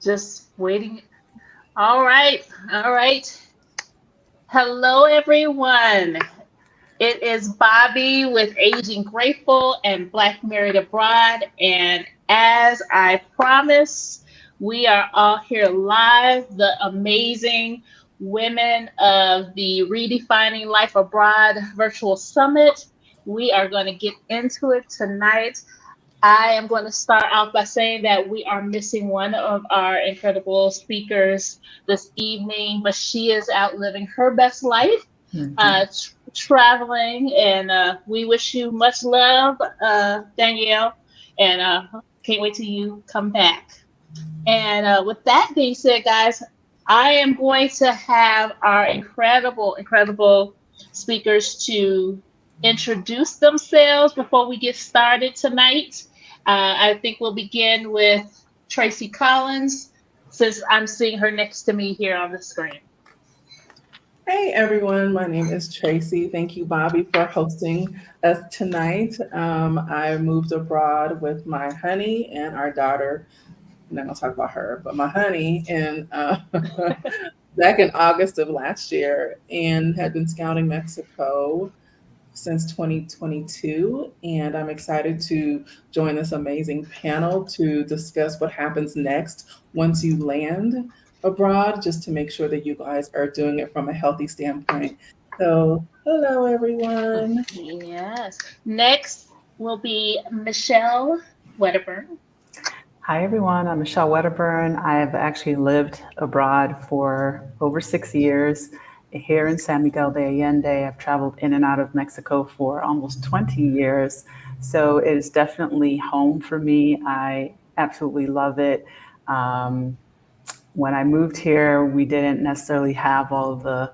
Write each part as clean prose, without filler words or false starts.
Just waiting. All right. All right. Hello, everyone. It is Bobby with Aging Grateful and Black Married Abroad. And as I promised, we are all here live, the amazing women of the Redefining Life Abroad Virtual Summit. We are going to get into it tonight. I am going to start off by saying that we are missing one of our incredible speakers this evening, but she is out living her best life, traveling, and we wish you much love, Danielle, and can't wait till you come back. And with that being said, guys, I am going to have our incredible speakers to introduce themselves before we get started tonight. I think we'll begin with Tracie Collins, since I'm seeing her next to me here on the screen. Hey everyone, my name is Tracie. Thank you, Bobby, for hosting us tonight. I moved abroad with my honey and our daughter. I'm not gonna talk about her, but my honey, and back in August of last year, and had been scouting Mexico since 2022. And I'm excited to join this amazing panel to discuss what happens next once you land abroad, just to make sure that you guys are doing it from a healthy standpoint. So, hello, everyone. Yes. Next will be Michelle Wedderburn. Hi, everyone. I'm Michelle Wedderburn. I've actually lived abroad for over 6 years here in San Miguel de Allende. I've traveled in and out of Mexico for almost 20 years. So it is definitely home for me. I absolutely love it. When I moved here, we didn't necessarily have all of the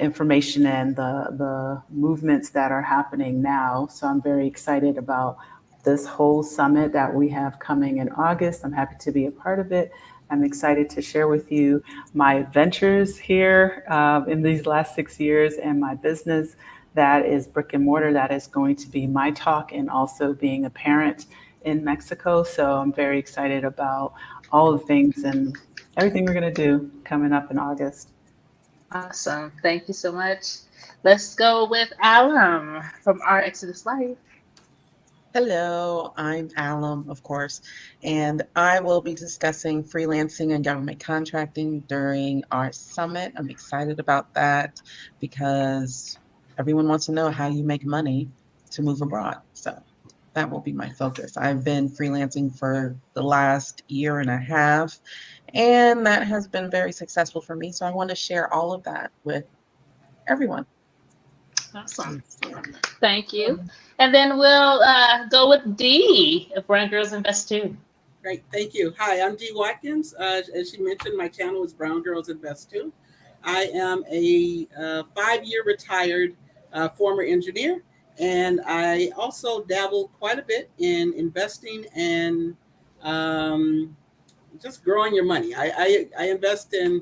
information and the movements that are happening now. So I'm very excited about this whole summit that we have coming in August. I'm happy to be a part of it. I'm excited to share with you my adventures here in these last 6 years and my business that is brick and mortar. That is going to be my talk, and also being a parent in Mexico. So I'm very excited about all the things and everything we're going to do coming up in August. Awesome. Thank you so much. Let's go with Allum from Our Exodus Life. Hello, I'm Allum, of course, and I will be discussing freelancing and government contracting during our summit. I'm excited about that because everyone wants to know how you make money to move abroad. So that will be my focus. I've been freelancing for the last year and a half, and that has been very successful for me. So I want to share all of that with everyone. Awesome. Thank you. And then we'll go with Dee of Brown Girls Invest Too. Great, thank you. Hi, I'm Dee Watkins. As she mentioned, my channel is Brown Girls Invest Too. I am a 5-year retired former engineer, and I also dabble quite a bit in investing and just growing your money. I invest in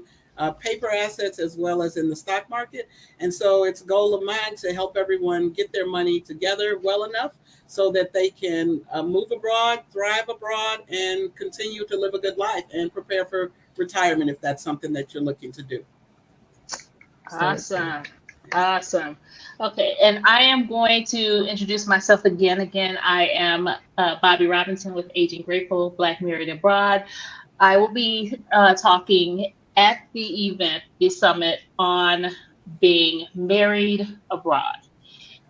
paper assets as well as in the stock market. And so it's a goal of mine to help everyone get their money together well enough so that they can move abroad, thrive abroad, and continue to live a good life and prepare for retirement if that's something that you're looking to do. Awesome. Awesome. Okay, and I am going to introduce myself again. I am Bobbi Robinson with Aging Grateful, Black Married Abroad. I will be talking at the event, the summit, on being married abroad.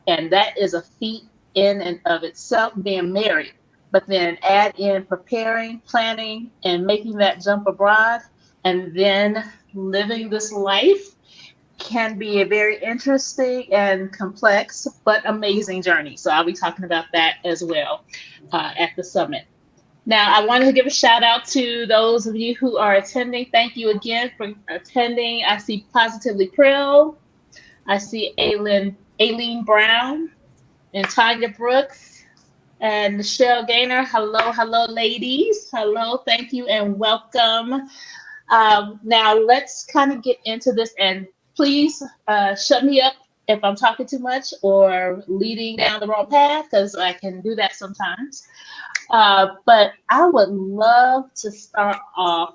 And that is a feat in and of itself, being married, but then add in preparing, planning, and making that jump abroad, and then living this life can be a very interesting and complex but amazing journey. So I'll be talking about that as well at the summit. Now, I wanted to give a shout out to those of you who are attending. Thank you again for attending. I see Positively Krill. I see Aileen Brown and Tanya Brooks and Michelle Gaynor. Hello, ladies. Hello, thank you, and welcome. Now, let's kind of get into this, and please shut me up if I'm talking too much or leading down the wrong path, because I can do that sometimes. But I would love to start off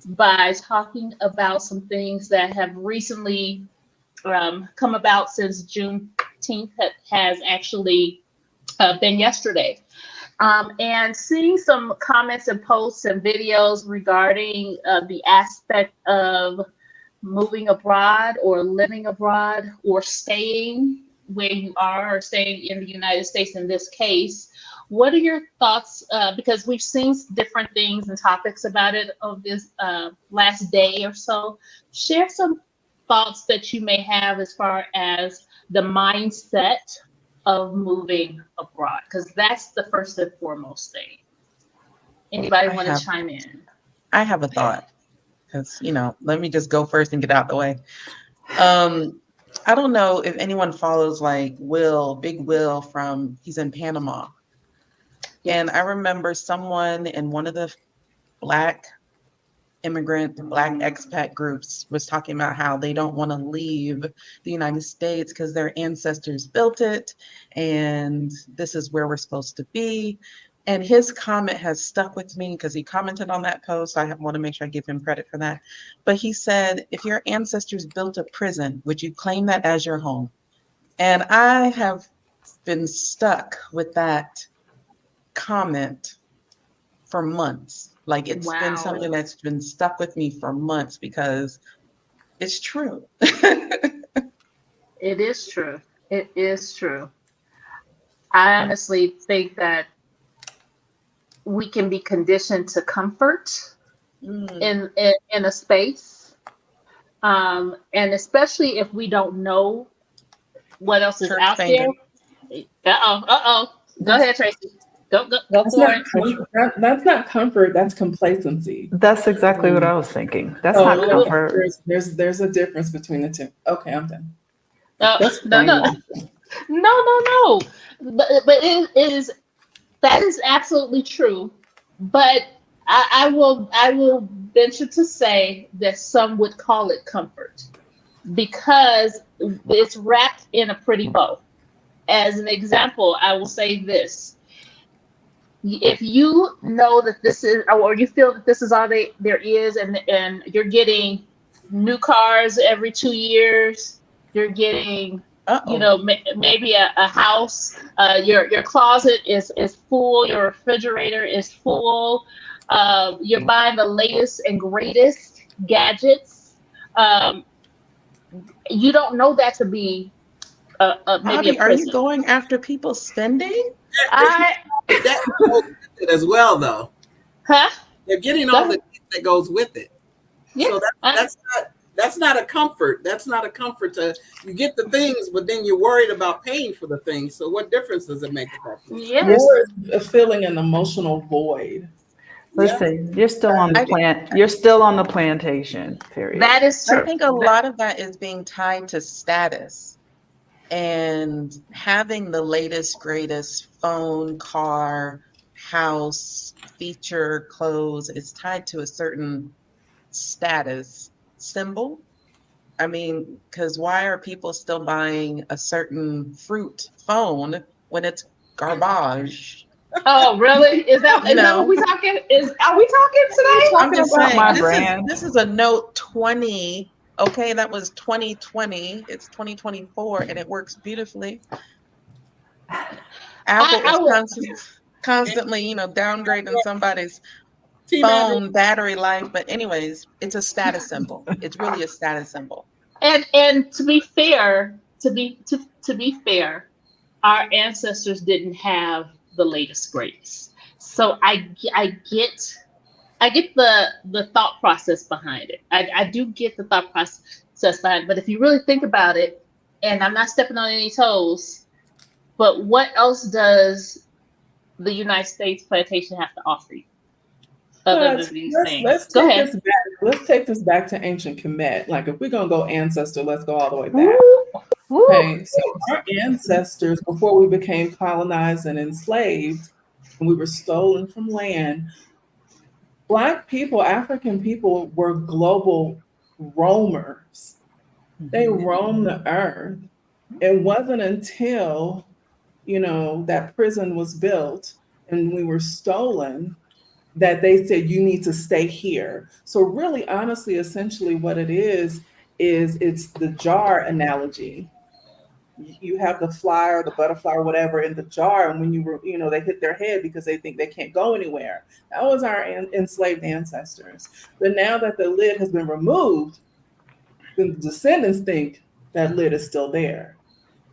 by talking about some things that have recently come about since Juneteenth has actually been yesterday. And seeing some comments and posts and videos regarding the aspect of moving abroad or living abroad or staying where you are or staying in the United States in this case. What are your thoughts? Because we've seen different things and topics about it of this last day or so. Share some thoughts that you may have as far as the mindset of moving abroad, because that's the first and foremost thing. Anybody want to chime in? I have a thought, because, let me just go first and get out the way. I don't know if anyone follows like Big Will he's in Panama. And I remember someone in one of the Black expat groups was talking about how they don't want to leave the United States because their ancestors built it and this is where we're supposed to be. And his comment has stuck with me because he commented on that post. I want to make sure I give him credit for that. But he said, if your ancestors built a prison, would you claim that as your home? And I have been stuck with that comment for months. Like it's been something that's been stuck with me for months because it's true. It is true. It is true. I honestly think that we can be conditioned to comfort in a space. And especially if we don't know what else is out there. Go ahead, Tracie. Go for it. That's not comfort. That's complacency. That's exactly what I was thinking. That's not comfort. There's a difference between the two. Okay, I'm done. No. But it is, that is absolutely true. But I will venture to say that some would call it comfort because it's wrapped in a pretty bow. As an example, I will say this. If you know that this is, or you feel that this is all there is, and you're getting new cars every 2 years, you're getting, maybe a house, your closet is full, your refrigerator is full, you're buying the latest and greatest gadgets. You don't know that to be maybe Bobbi, are you going after people's spending? That goes with it as well, though. Huh? They're getting all the things that goes with it. Yeah. So that's not a comfort. That's not a comfort you get the things, but then you're worried about paying for the things. So what difference does it make? Yes. You're feeling an emotional void. Listen, you're still on the plant. You're still on the plantation. Period. That is true. I think a lot of that is being tied to status. And having the latest, greatest phone, car, house, feature, clothes is tied to a certain status symbol. I mean, because why are people still buying a certain fruit phone when it's garbage? Oh, really? Is that what we talking? Are we talking today? I'm just saying, my brand. This is a Note 20. Okay, that was 2020. It's 2024, and it works beautifully. Apple is constantly, downgrading somebody's phone battery life. But anyways, it's a status symbol. It's really a status symbol. And to be fair, our ancestors didn't have the latest greatest. So I get the thought process behind it. I do get the thought process behind it. But if you really think about it, and I'm not stepping on any toes, but what else does the United States plantation have to offer you? Other than these things. Go ahead. Let's take this back to ancient Kemet. Like if we're gonna go ancestor, let's go all the way back. Okay, so our ancestors, before we became colonized and enslaved, and we were stolen from land, Black people, African people were global roamers. They roamed the earth. It wasn't until, that prison was built and we were stolen, that they said you need to stay here. So really, honestly, essentially what it is it's the jar analogy. You have the fly or the butterfly or whatever in the jar, and when you were, they hit their head because they think they can't go anywhere. That was our enslaved ancestors. But now that the lid has been removed, then the descendants think that lid is still there.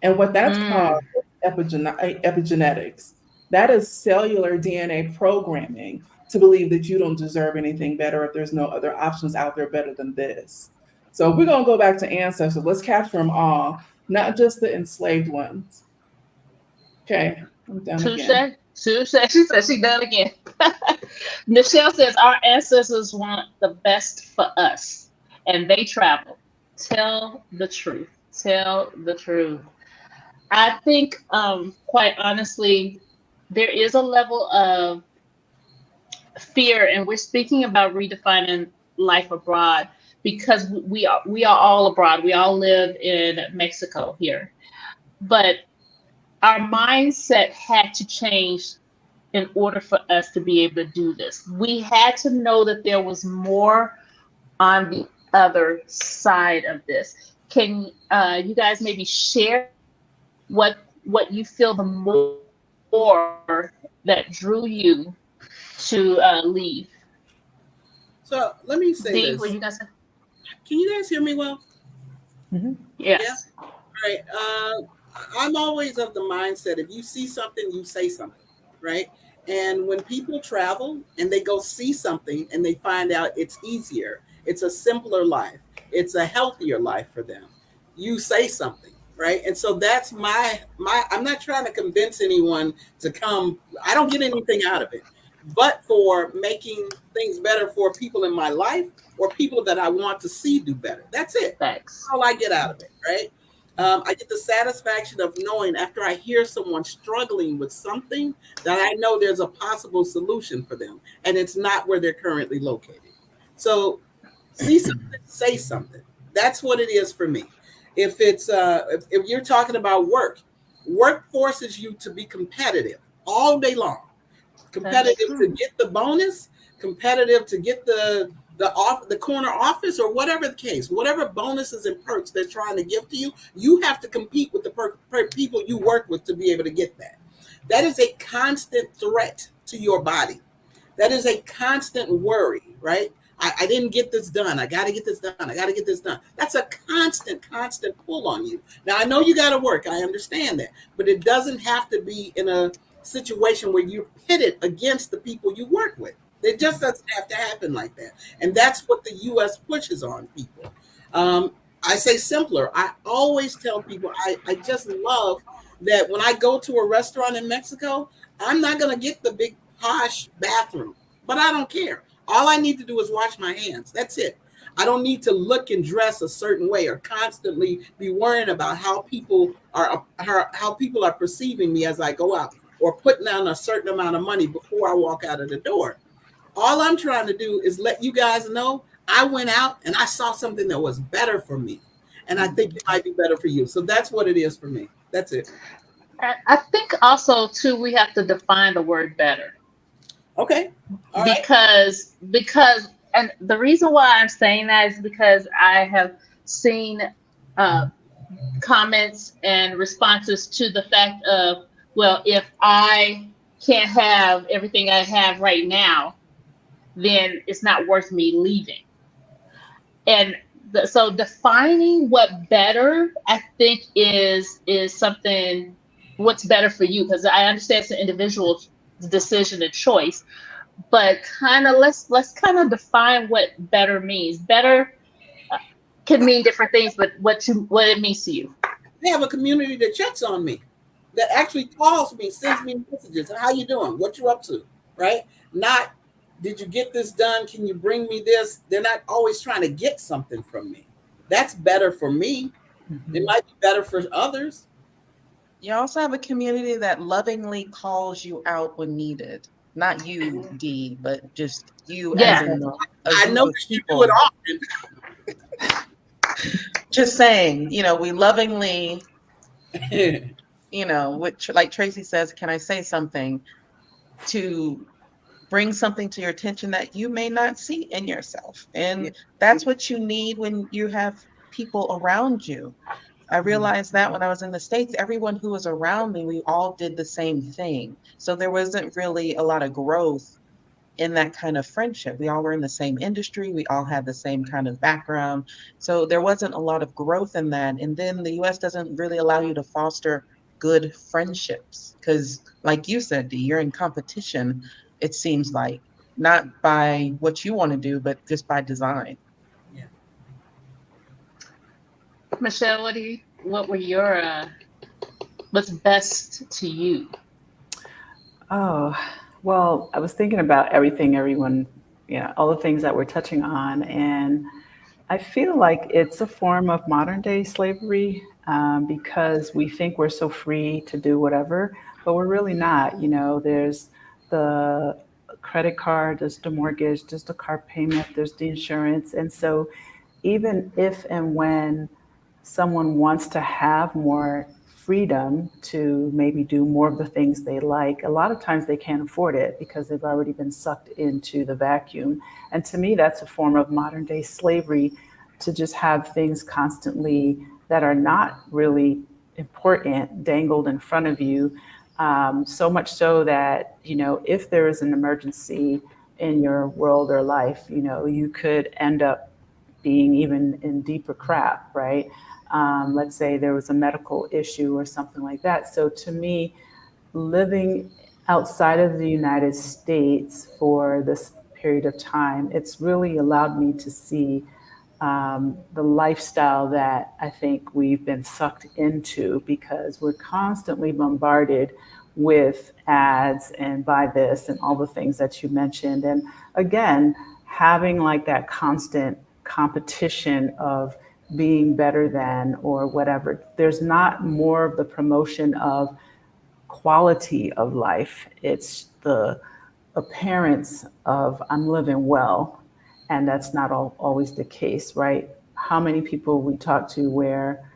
And what that's called Mm. epigenetics. That is cellular DNA programming to believe that you don't deserve anything better if there's no other options out there better than this. So we're going to go back to ancestors. Let's capture them all, not just the enslaved ones. Okay, I'm done Touche. again. Touche. She said she done again. Michelle says our ancestors want the best for us, and they travel. Tell the truth. Tell the truth. I think, quite honestly, there is a level of fear, and we're speaking about redefining life abroad because we are all abroad. We all live in Mexico here, but our mindset had to change in order for us to be able to do this. We had to know that there was more on the other side of this. Can you guys maybe share what you feel the more that drew you to leave? So let me say Dee, this. what you guys say? Can you guys hear me well? Yes. All right. I'm always of the mindset, if you see something, you say something, right? And when people travel and they go see something and they find out it's easier, it's a simpler life, it's a healthier life for them, you say something, right? And so that's my I'm not trying to convince anyone to come. I don't get anything out of it, but for making things better for people in my life or people that I want to see do better. That's it. Thanks. That's all I get out of it, right? I get the satisfaction of knowing after I hear someone struggling with something that I know there's a possible solution for them, and it's not where they're currently located. So see something, say something. That's what it is for me. If it's if you're talking about work forces you to be competitive all day long. Competitive to get the bonus, competitive to get the corner office, or whatever the case, whatever bonuses and perks they're trying to give to you, you have to compete with the people you work with to be able to get that. That is a constant threat to your body. That is a constant worry, right? I didn't get this done. I got to get this done. I got to get this done. That's a constant pull on you. Now, I know you got to work. I understand that. But it doesn't have to be in a situation where you're pitted against the people you work with. It just doesn't have to happen like that. And that's what the U.S. pushes on people. I say simpler. I always tell people, I just love that when I go to a restaurant in Mexico, I'm not going to get the big posh bathroom, but I don't care. All I need to do is wash my hands. That's it. I don't need to look and dress a certain way or constantly be worrying about how people are perceiving me as I go out, or putting down a certain amount of money before I walk out of the door. All I'm trying to do is let you guys know I went out and I saw something that was better for me. And I think it might be better for you. So that's what it is for me. That's it. I think also too we have to define the word better. Okay. All right. Because and the reason why I'm saying that is because I have seen comments and responses to the fact of, well, if I can't have everything I have right now, then it's not worth me leaving. And so defining what better, I think, is something, what's better for you, because I understand it's an individual decision and choice, but kind of let's kind of define what better means. Better can mean different things, but what it means to you. They have a community that checks on me, that actually calls me, sends me messages. How you doing? What you up to? Right? Not, did you get this done? Can you bring me this? They're not always trying to get something from me. That's better for me. It might be better for others. You also have a community that lovingly calls you out when needed. Not you, Dee, but just you as in I know you do it often. Just saying, we lovingly, which, like Tracie says, can I say something? to bring something to your attention that you may not see in yourself. And that's what you need when you have people around you. I realized that when I was in the States, everyone who was around me, we all did the same thing. So there wasn't really a lot of growth in that kind of friendship. We all were in the same industry, we all had the same kind of background. So there wasn't a lot of growth in that. And then the US doesn't really allow you to foster good friendships because, like you said, Dee, you're in competition, it seems like, not by what you want to do, but just by design. Yeah. Michelle, what were your what's best to you? Oh, well, I was thinking about everything, everyone, all the things that we're touching on. And I feel like it's a form of modern day slavery because we think we're so free to do whatever, but we're really not. There's the credit card, there's the mortgage, there's the car payment, there's the insurance. And so even if and when someone wants to have more freedom to maybe do more of the things they like, a lot of times they can't afford it because they've already been sucked into the vacuum. And to me, that's a form of modern day slavery, to just have things constantly that are not really important dangled in front of you. So much so that, if there is an emergency in your world or life, you could end up being even in deeper crap, right? Let's say there was a medical issue or something like that. So to me, living outside of the United States for this period of time, it's really allowed me to see the lifestyle that I think we've been sucked into, because we're constantly bombarded with ads and buy this and all the things that you mentioned. And again, having like that constant competition of being better than or whatever. There's not more of the promotion of quality of life. It's the appearance of I'm living well. And that's not always the case, right? How many people we talk to where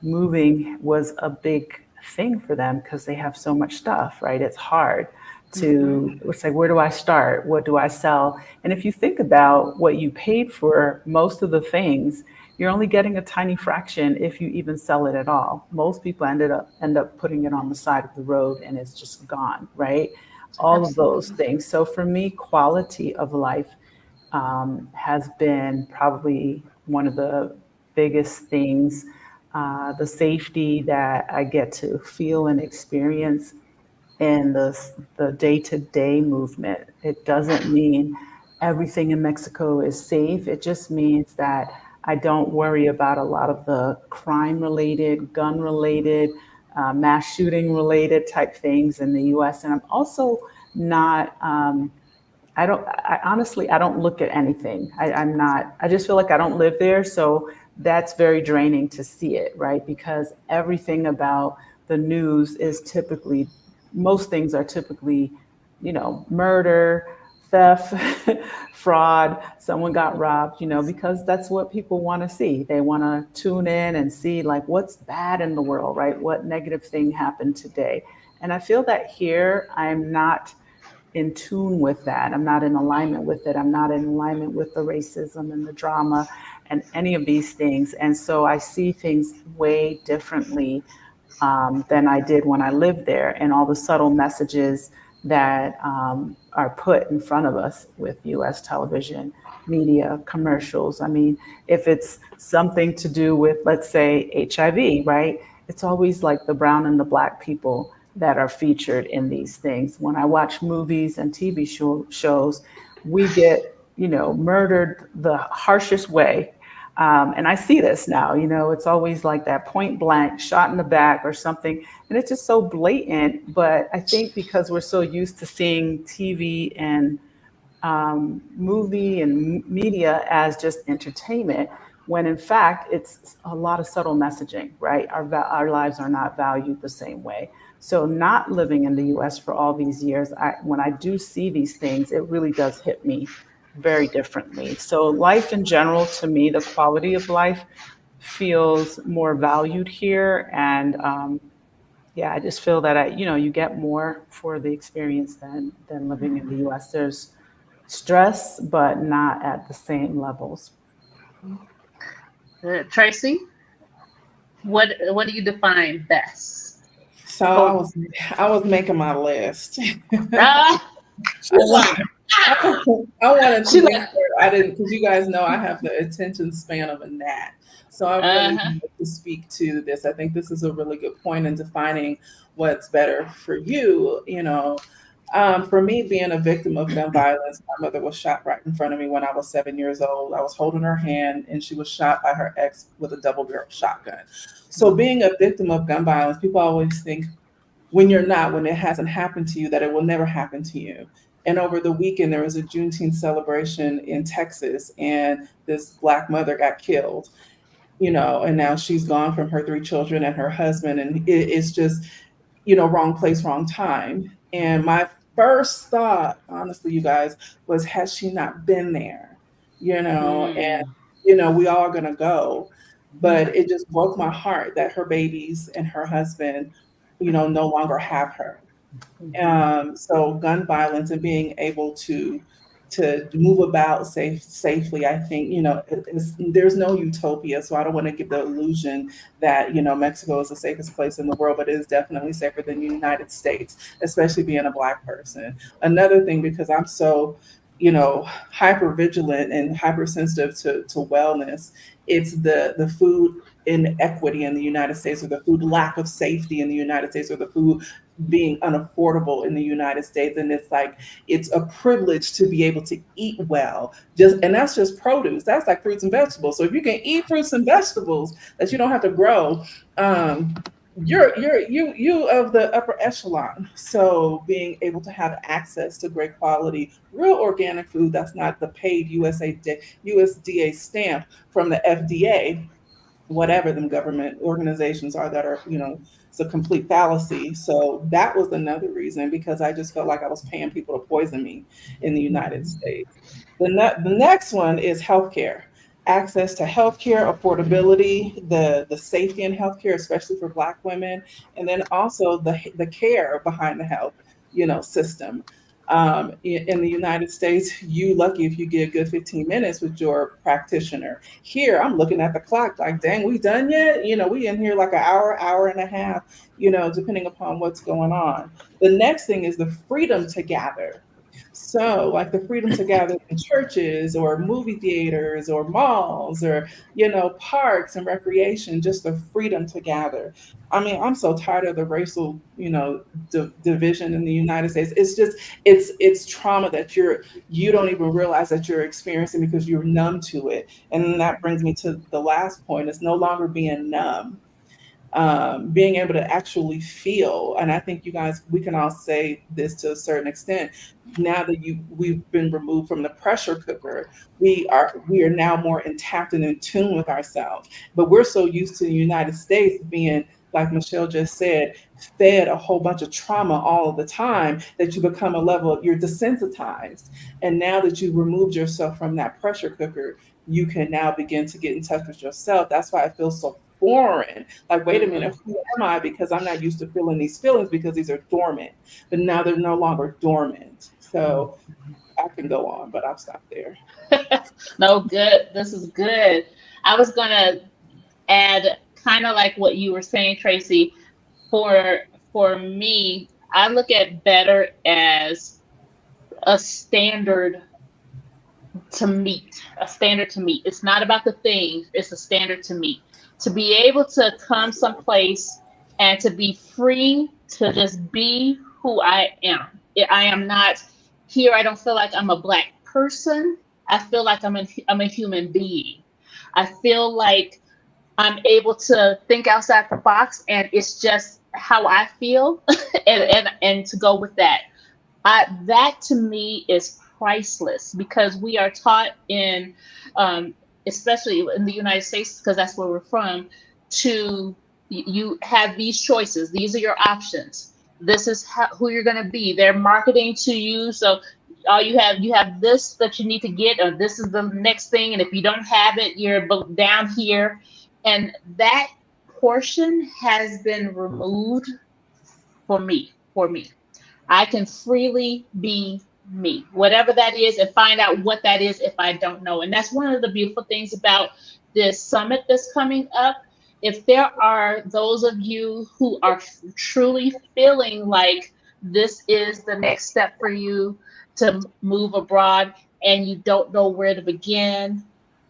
moving was a big thing for them because they have so much stuff, right? It's hard to, it's like, where do I start? What do I sell? And if you think about what you paid for most of the things, you're only getting a tiny fraction if you even sell it at all. Most people end up putting it on the side of the road and it's just gone, right? All of those things. So for me, quality of life has been probably one of the biggest things. The safety that I get to feel and experience in the day-to-day movement. It doesn't mean everything in Mexico is safe. It just means that I don't worry about a lot of the crime-related, gun-related, mass shooting-related type things in the U.S. And I'm also not. I honestly don't look at anything. I just feel like I don't live there. So that's very draining to see it, right? Because everything about the news is typically, most things are typically, murder, theft, fraud, someone got robbed, because that's what people want to see. They want to tune in and see like what's bad in the world, right? What negative thing happened today? And I feel that here I'm not in tune with that. I'm not in alignment with it. I'm not in alignment with the racism and the drama and any of these things. And so I see things way differently than I did when I lived there, and all the subtle messages that are put in front of us with US television, media, commercials. I mean, if it's something to do with, let's say, HIV, right? It's always like the brown and the black people that are featured in these things. When I watch movies and TV shows, we get, murdered the harshest way. And I see this now, it's always like that point blank shot in the back or something. And it's just so blatant. But I think because we're so used to seeing TV and movie and media as just entertainment, when in fact it's a lot of subtle messaging, right? Our lives are not valued the same way. So not living in the US for all these years, when I do see these things, it really does hit me very differently. So life in general, to me, the quality of life feels more valued here. And Yeah, I just feel that you get more for the experience than living in the U.S. There's stress, but not at the same levels. Tracy, what do you define best? So Oh, I was making my list. ah, She lied. I wanted to she make like, sure I didn't, because you guys know I have the attention span of a gnat. So I really uh-huh. wanted to speak to this. I think this is a really good point in defining what's better for you. For me, being a victim of gun violence, my mother was shot right in front of me when I was 7 years old. I was holding her hand, and she was shot by her ex with a double barrel shotgun. So, being a victim of gun violence, people always think when you're not, when it hasn't happened to you, that it will never happen to you. And over the weekend, there was a Juneteenth celebration in Texas, and this Black mother got killed, and now she's gone from her three children and her husband. And it's just, wrong place, wrong time. And my first thought, honestly, you guys, was, has she not been there? And, Mm, we all are going to go. But it just broke my heart that her babies and her husband, no longer have her. Mhm. So gun violence and being able to move about safely, I think there's no utopia. So I don't want to give the illusion that Mexico is the safest place in the world, but it is definitely safer than the United States, especially being a Black person. Another thing, because I'm so hyper vigilant and hypersensitive to wellness, it's the food inequity in the United States, or the food lack of safety in the United States, or the food being unaffordable in the United States. And it's like, it's a privilege to be able to eat well. And that's just produce. That's like fruits and vegetables. So if you can eat fruits and vegetables that you don't have to grow, um, you of the upper echelon. So being able to have access to great quality, real organic food that's not the paid USDA stamp from the FDA, whatever them government organizations are that are, it's a complete fallacy. So that was another reason, because I just felt like I was paying people to poison me in the United States. The next one is healthcare. Access to healthcare, affordability, the safety in healthcare, especially for Black women, and then also the care behind the health, system. In the United States, you lucky if you get a good 15 minutes with your practitioner. Here, I'm looking at the clock like, dang, we done yet? We in here like an hour and a half, depending upon what's going on. The next thing is the freedom to gather. So, like the freedom to gather in churches or movie theaters or malls or, parks and recreation, just the freedom to gather. I mean, I'm so tired of the racial, division in the United States. It's just, it's trauma that you don't even realize that you're experiencing because you're numb to it. And that brings me to the last point. It's no longer being numb, being able to actually feel. And I think you guys, we can all say this to a certain extent. Now that we've been removed from the pressure cooker, we are now more intact and in tune with ourselves. But we're so used to the United States being, like Michelle just said, fed a whole bunch of trauma all of the time, that you become a level of, you're desensitized. And now that you've removed yourself from that pressure cooker, you can now begin to get in touch with yourself. That's why it feels so foreign. Like, wait a minute, mhm. who am I? Because I'm not used to feeling these feelings, because these are dormant, but now they're no longer dormant. So I can go on, but I'll stop there. No, good. This is good. I was gonna add kind of like what you were saying, Tracy. For for me, I look at better as a standard a standard to meet. It's not about the things, it's a standard to meet. To be able to come someplace and to be free to just be who I am. I am not here. I don't feel like I'm a Black person. I feel like I'm a human being. I feel like I'm able to think outside the box, and it's just how I feel, and to go with that. That to me is priceless, because we are taught um, especially in the United States, because that's where we're from, to you have these choices. These are your options. This is who you're going to be. They're marketing to you, so all you have this that you need to get, or this is the next thing, and if you don't have it, you're down here, and that portion has been removed for me, I can freely be me, whatever that is, and find out what that is if I don't know. And that's one of the beautiful things about this summit that's coming up. If there are those of you who are truly feeling like this is the next step for you to move abroad and you don't know where to begin,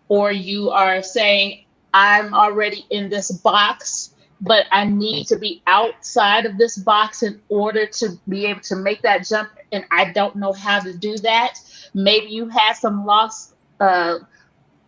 or you are saying, I'm already in this box, but I need to be outside of this box in order to be able to make that jump, and I don't know how to do that. Maybe you had some lost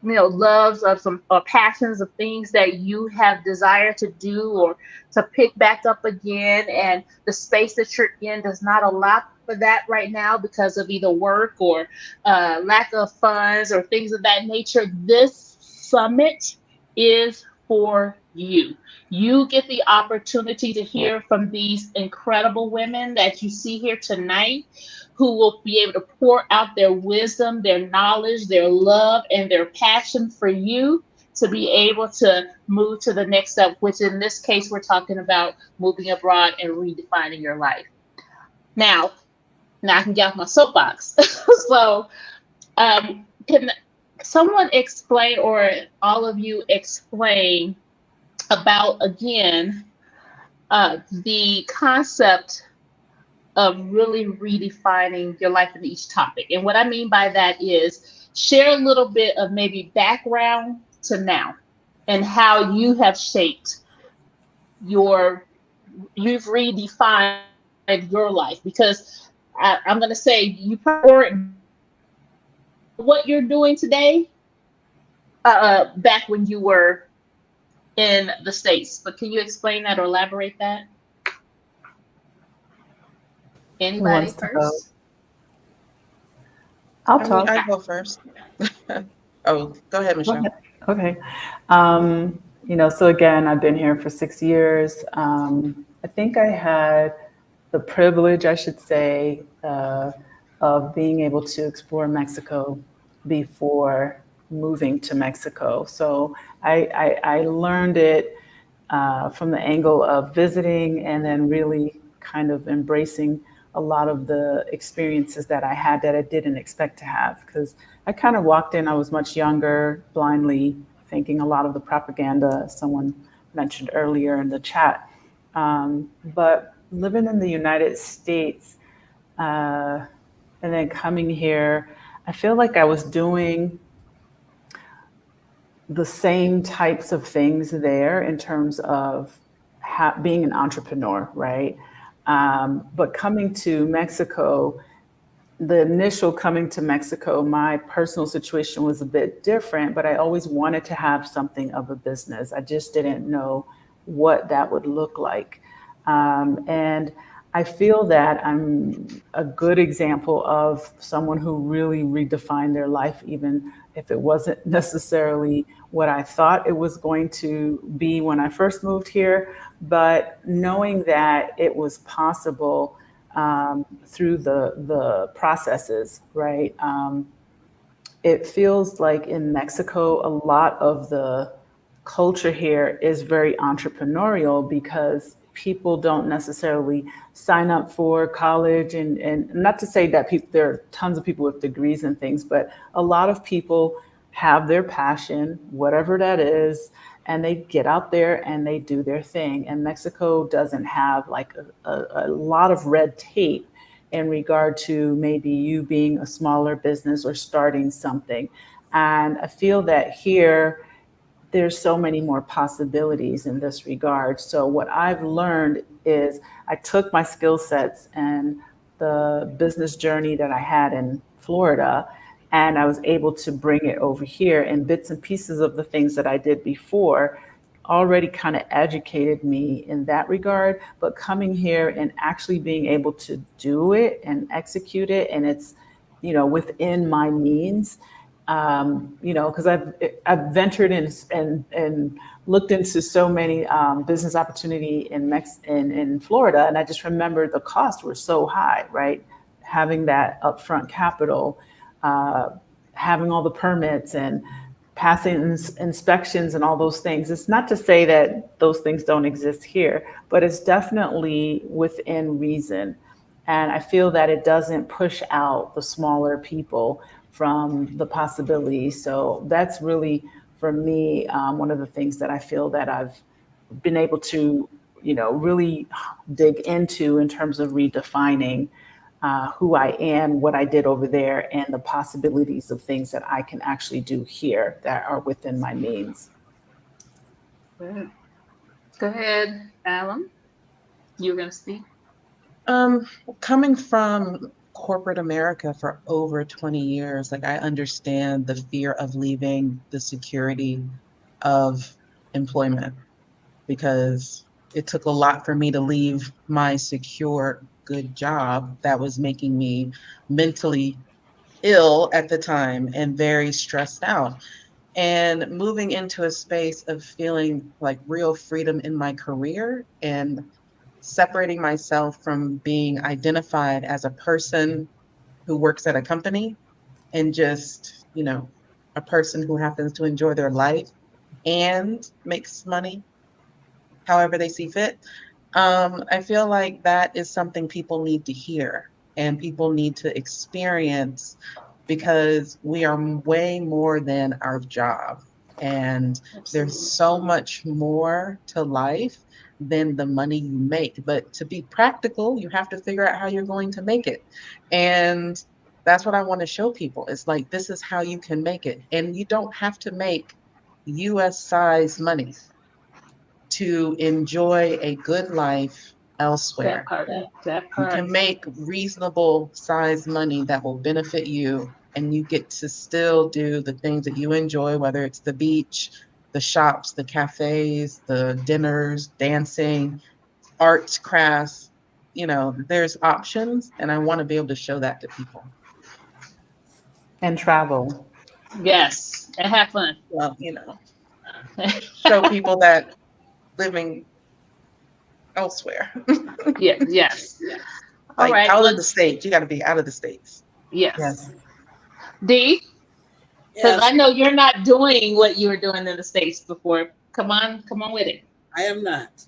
loves of some or passions of things that you have desire to do or to pick back up again, and the space that you're in does not allow for that right now because of either work or lack of funds or things of that nature. This summit is for you. You get the opportunity to hear from these incredible women that you see here tonight, who will be able to pour out their wisdom, their knowledge, their love, and their passion for you to be able to move to the next step, which in this case, we're talking about moving abroad and redefining your life. Now I can get off my soapbox. So can someone explain, or all of you explain about, again, the concept of really redefining your life in each topic? And what I mean by that is share a little bit of maybe background to now and how you have shaped you've redefined your life. Because I'm going to say you probably weren't what you're doing today back when you were in the States. But can you explain that or elaborate that? Who Anybody wants to go? first? I'll I talk. mean, I go first. Oh, go ahead, Go Michelle. ahead. Okay. So again, I've been here for 6 years. I think I had the privilege, I should say, of being able to explore Mexico before moving to Mexico. So I learned it from the angle of visiting and then really kind of embracing a lot of the experiences that I had that I didn't expect to have. Because I kind of walked in, I was much younger, blindly thinking a lot of the propaganda someone mentioned earlier in the chat. But living in the United States and then coming here, I feel like I was doing the same types of things there in terms of being an entrepreneur, right? But coming to Mexico, the initial coming to Mexico, my personal situation was a bit different, but I always wanted to have something of a business. I just didn't know what that would look like. And I feel that I'm a good example of someone who really redefined their life, even if it wasn't necessarily what I thought it was going to be when I first moved here, but knowing that it was possible through the processes, right? It feels like in Mexico, a lot of the culture here is very entrepreneurial because people don't necessarily sign up for college, and not to say that there are tons of people with degrees and things, but a lot of people have their passion, whatever that is, and they get out there and they do their thing. And Mexico doesn't have like a lot of red tape in regard to maybe you being a smaller business or starting something. And I feel that here, there's so many more possibilities in this regard. So what I've learned is I took my skill sets and the business journey that I had in Florida, and I was able to bring it over here, and bits and pieces of the things that I did before already kind of educated me in that regard. But coming here and actually being able to do it and execute it, and it's, within my means, because I've ventured in and looked into so many business opportunity in Florida, and I just remember the costs were so high, right? Having that upfront capital, having all the permits, and passing inspections and all those things. It's not to say that those things don't exist here, but it's definitely within reason. And I feel that it doesn't push out the smaller people from the possibilities. So that's really, for me, one of the things that I feel that I've been able to, really dig into in terms of redefining who I am, what I did over there, and the possibilities of things that I can actually do here that are within my means. Good. Go ahead, Allum. You were going to speak? Coming from corporate America for over 20 years, like I understand the fear of leaving the security of employment, because it took a lot for me to leave my secure, good job that was making me mentally ill at the time and very stressed out. And moving into a space of feeling like real freedom in my career and separating myself from being identified as a person who works at a company and just, a person who happens to enjoy their life and makes money however they see fit. I feel like that is something people need to hear and people need to experience, because we are way more than our job. And there's so much more to life than the money you make. But to be practical, you have to figure out how you're going to make it. And that's what I want to show people. It's like, this is how you can make it. And you don't have to make US size money to enjoy a good life elsewhere. That You part. can make reasonable size money that will benefit you, and you get to still do the things that you enjoy, whether it's the beach, the shops, the cafes, the dinners, dancing, arts, crafts. There's options, and I want to be able to show that to people. And travel. Yes, and have fun. Well, show people that living elsewhere. Yes. All Like right. out of the states. You got to be out of the states. Yes. Dee, because Yes, I know you're not doing what you were doing in the States before. Come on with it. I am not.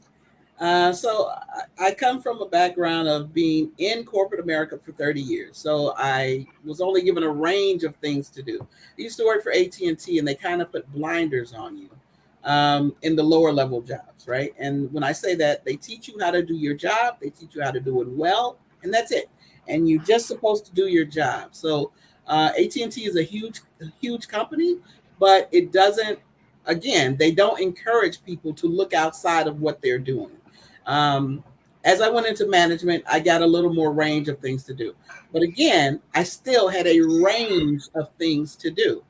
So I come from a background of being in corporate America for 30 years. So I was only given a range of things to do. I used to work for AT&T, and they kind of put blinders on you in the lower level jobs, right? And when I say that, they teach you how to do your job, they teach you how to do it well, and that's it. And you're just supposed to do your job. So AT&T is a huge company, but it doesn't. Again, they don't encourage people to look outside of what they're doing. Um, as I went into management, I got a little more range of things to do. But again, I still had a range of things to do.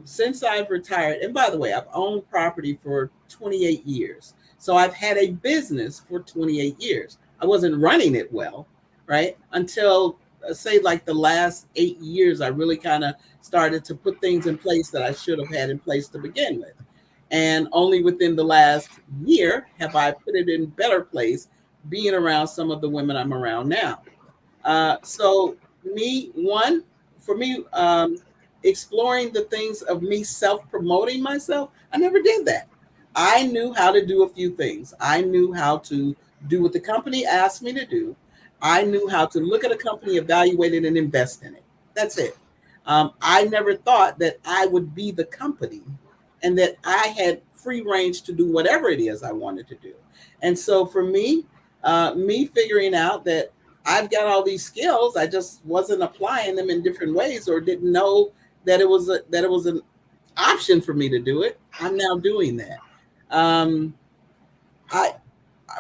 Since I've retired, and by the way, I've owned property for 28 years. So I've had a business for 28 years. I wasn't running it well, right? Until say like the last 8 years, I really kind of started to put things in place that I should have had in place to begin with. And only within the last year have I put it in better place, being around some of the women I'm around now. So for me, exploring the things of me self-promoting myself, I never did that. I knew how to do a few things. I knew how to do what the company asked me to do. I knew how to look at a company, evaluate it, and invest in it. That's it. I never thought that I would be the company and that I had free range to do whatever it is I wanted to do. And so for me, me figuring out that I've got all these skills, I just wasn't applying them in different ways, or didn't know that it was an option for me to do it. I'm now doing that. I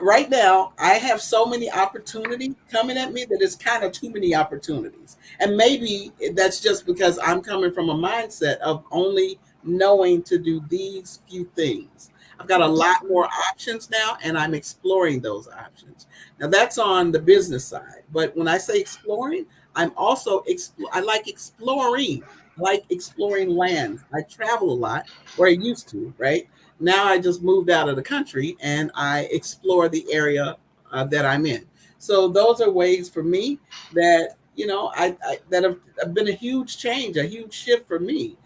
Right now I have so many opportunities coming at me that it's kind of too many opportunities. And maybe that's just because I'm coming from a mindset of only knowing to do these few things. I've got a lot more options now, and I'm exploring those options. Now that's on the business side. But when I say exploring, I'm also I like exploring. I like exploring lands. I travel a lot, or I used to, right? Now I just moved out of the country and I explore the area that I'm in. So those are ways for me that that have been a huge change, a huge shift for me.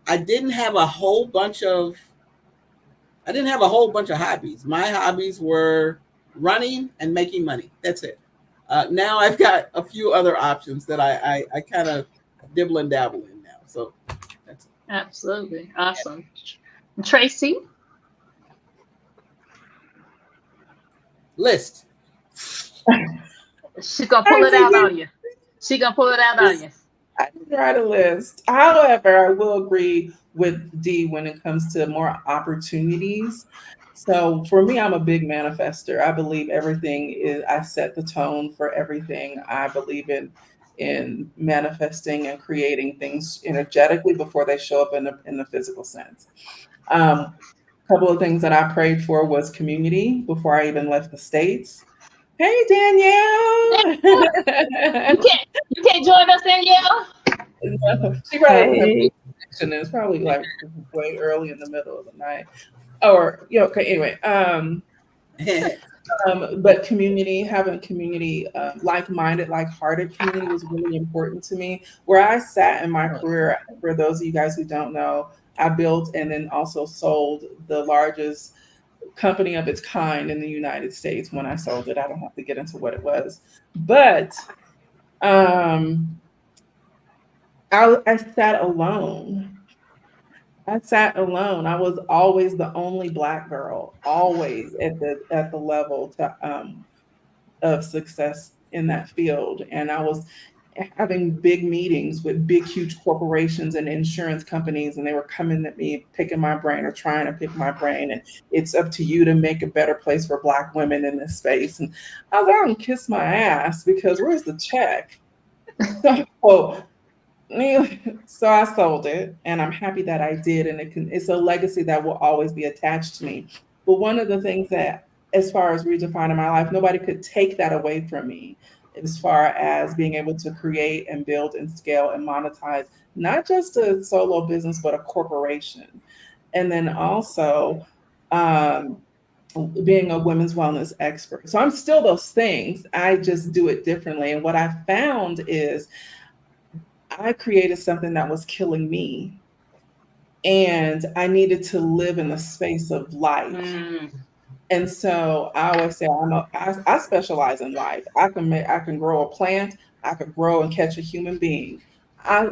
I didn't have a whole bunch of hobbies. My hobbies were running and making money. That's it. Now I've got a few other options that I kind of dibble and dabble in now. So that's it. Absolutely. Awesome. Tracie? List. She's gonna pull it out on you. She gonna pull it out on you. I didn't write a list. However, I will agree with Dee when it comes to more opportunities. So for me, I'm a big manifester. I believe everything is, I set the tone for everything. I believe in manifesting and creating things energetically before they show up in the physical sense. A couple of things that I prayed for was community before I even left the States. Hey, Danielle. You can't join us, Danielle? No, she probably doesn't have Hey. connection. It's probably like way early in the middle of the night. Or okay, anyway. But community, having community, like-minded, like-hearted community was really important to me. Where I sat in my career, for those of you guys who don't know, I built and then also sold the largest company of its kind in the United States. When I sold it, I don't have to get into what it was, but I sat alone. I sat alone. I was always the only Black girl, always at the level of success in that field. And I was having big meetings with big, huge corporations and insurance companies, and they were coming at me, picking my brain or trying to pick my brain. And it's up to you to make a better place for Black women in this space. And I was out and kiss my ass because where's the check? So I sold it, and I'm happy that I did, and it's a legacy that will always be attached to me. But one of the things that, as far as redefining my life, nobody could take that away from me, as far as being able to create and build and scale and monetize, not just a solo business, but a corporation. And then also being a women's wellness expert. So I'm still those things, I just do it differently. And what I found is I created something that was killing me, and I needed to live in the space of life. And so I always say, I specialize in life. I can grow a plant. I could grow and catch a human being. I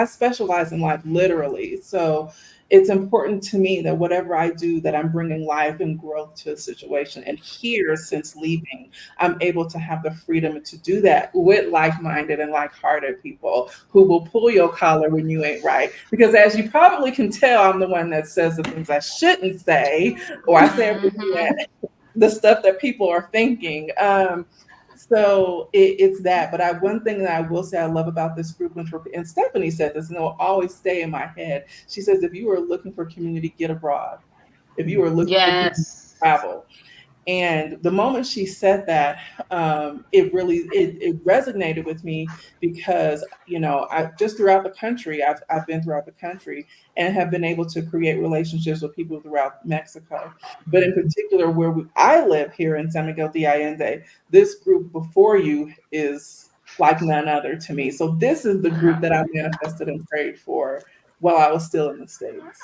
specialize in life literally. So it's important to me that whatever I do, that I'm bringing life and growth to a situation. And here, since leaving, I'm able to have the freedom to do that with like-minded and like-hearted people who will pull your collar when you ain't right. Because as you probably can tell, I'm the one that says the things I shouldn't say, or I say the stuff that people are thinking. So it's that. But one thing that I will say I love about this group, and Stephanie said this, and it will always stay in my head. She says, if you are looking for community, get abroad. If you are looking for travel. And the moment she said that, it resonated with me because, I just throughout the country, I've been throughout the country and have been able to create relationships with people throughout Mexico. But in particular, where I live here in San Miguel de Allende, this group before you is like none other to me. So this is the group that I manifested and prayed for while I was still in the States.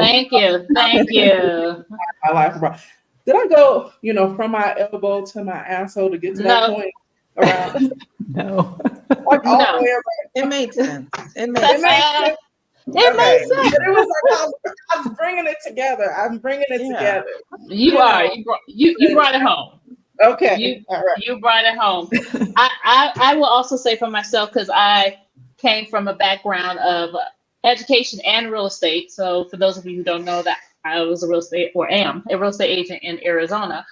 Thank you. My life abroad. Did I go, from my elbow to my asshole to get to that point? Around? No. Like all the way around. It made sense. It made sense. But it was like I was bringing it together. I'm bringing it together. You brought it home. Okay. All right. You brought it home. I will also say for myself, because I came from a background of education and real estate. So for those of you who don't know, that I was am a real estate agent in Arizona.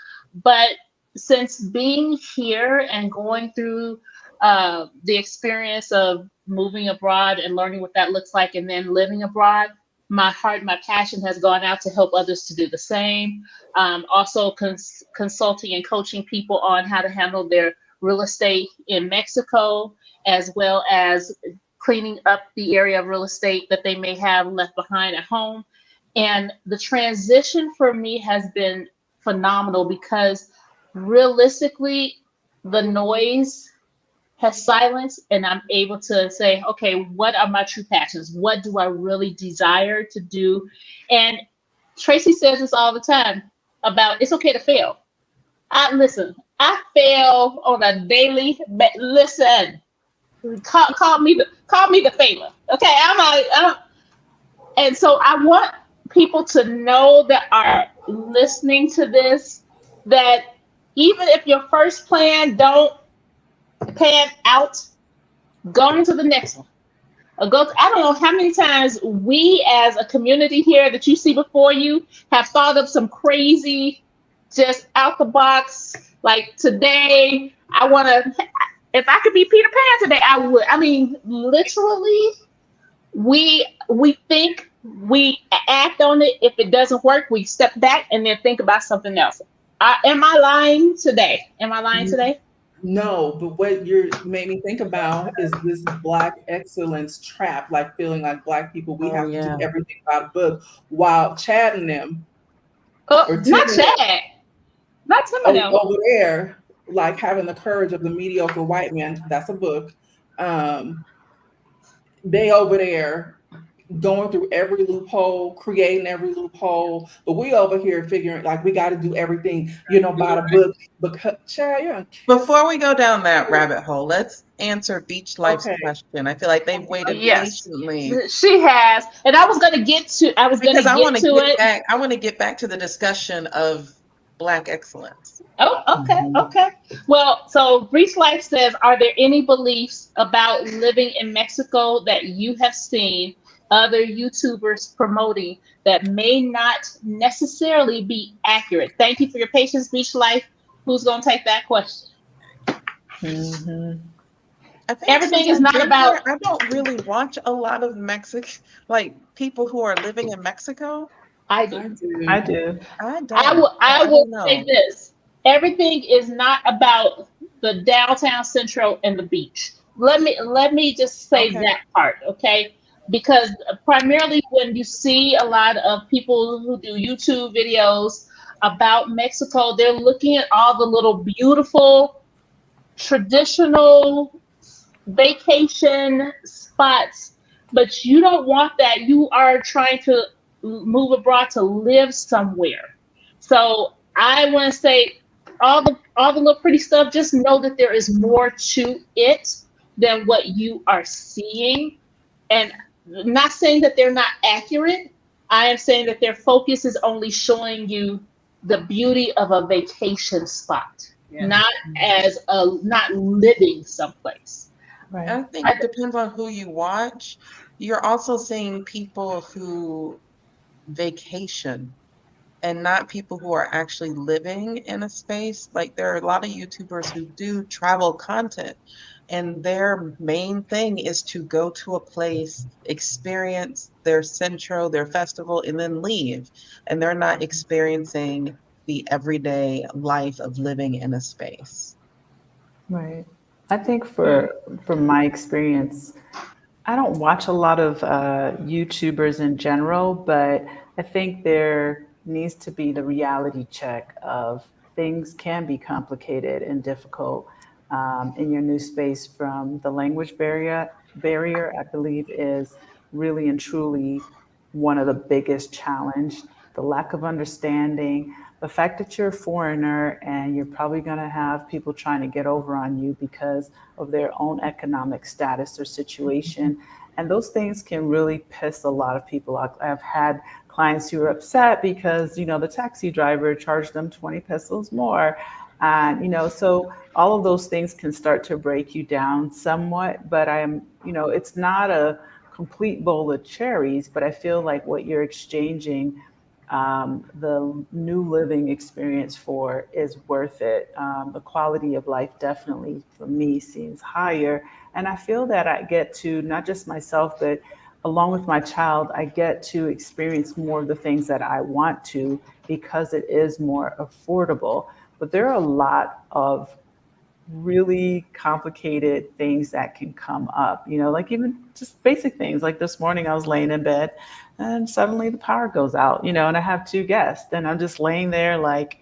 But since being here and going through the experience of moving abroad and learning what that looks like, and then living abroad, my heart, my passion has gone out to help others to do the same. Also consulting and coaching people on how to handle their real estate in Mexico, as well as cleaning up the area of real estate that they may have left behind at home. And the transition for me has been phenomenal because realistically, the noise has silence, and I'm able to say, okay, what are my true passions? What do I really desire to do? And Tracie says this all the time about it's okay to fail. I fail on a daily. But listen, call me the failure. Okay, and so I want people to know that are listening to this that even if your first plan don't pan out, go into the next one. I don't know how many times we as a community here that you see before you have thought of some crazy, just out the box, like today, if I could be Peter Pan today, I would. I mean, literally, we think, we act on it. If it doesn't work, we step back and then think about something else. Am I lying today? No, but what you made me think about is this Black excellence trap, like feeling like Black people, we have to do everything by the book while chatting them. Not Chad. Not Tim and them. Over there, like having the courage of the mediocre white man. That's a book. They over there going through every loophole, creating every loophole, but we over here figuring like we got to do everything, by the book. Because, child, Before we go down that rabbit hole, let's answer Beach Life's question. I feel like they've waited patiently. She has, and I was going to get to. I want to get back to the discussion of Black excellence. Oh, okay, okay. Well, so Beach Life says, are there any beliefs about living in Mexico that you have seen other YouTubers promoting that may not necessarily be accurate? Thank you for your patience, Beach Life. Who's going to take that question? Everything is not about. I don't really watch a lot of like people who are living in Mexico. I do. I will say this. Everything is not about the downtown Central and the beach. Let me just say that part, okay? Because primarily when you see a lot of people who do YouTube videos about Mexico, they're looking at all the little beautiful traditional vacation spots, but you don't want that. You are trying to move abroad to live somewhere. So I want to say all the little pretty stuff, just know that there is more to it than what you are seeing. And not saying that they're not accurate. I am saying that their focus is only showing you the beauty of a vacation spot, not living someplace. Right. I think it depends on who you watch. You're also seeing people who vacation and not people who are actually living in a space. Like there are a lot of YouTubers who do travel content, and their main thing is to go to a place, experience their centro, their festival, and then leave. And they're not experiencing the everyday life of living in a space. Right. I think from my experience, I don't watch a lot of YouTubers in general, but I think there needs to be the reality check of things can be complicated and difficult in your new space. From the language barrier, I believe, is really and truly one of the biggest challenge. The lack of understanding, the fact that you're a foreigner and you're probably going to have people trying to get over on you because of their own economic status or situation. And those things can really piss a lot of people off. I've had clients who are upset because, the taxi driver charged them 20 pesos more. And, so all of those things can start to break you down somewhat, but it's not a complete bowl of cherries, but I feel like what you're exchanging the new living experience for is worth it. The quality of life definitely for me seems higher. And I feel that I get to, not just myself, but along with my child, I get to experience more of the things that I want to because it is more affordable. But there are a lot of really complicated things that can come up, like even just basic things. Like this morning I was laying in bed and suddenly the power goes out, and I have 2 guests and I'm just laying there like,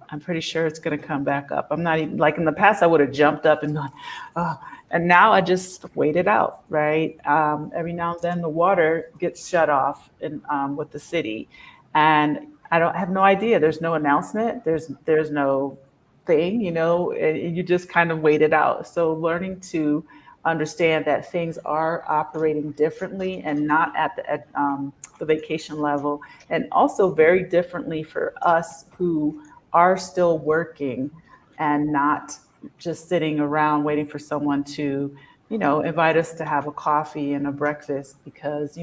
I'm pretty sure it's going to come back up. I'm not even, like in the past, I would have jumped up and gone, oh, And now I just wait it out, right? Every now and then the water gets shut off with the city, and I have no idea. There's no announcement. There's no thing, and you just kind of wait it out. So learning to understand that things are operating differently and not at the vacation level, and also very differently for us who are still working and not just sitting around waiting for someone to, invite us to have a coffee and a breakfast because,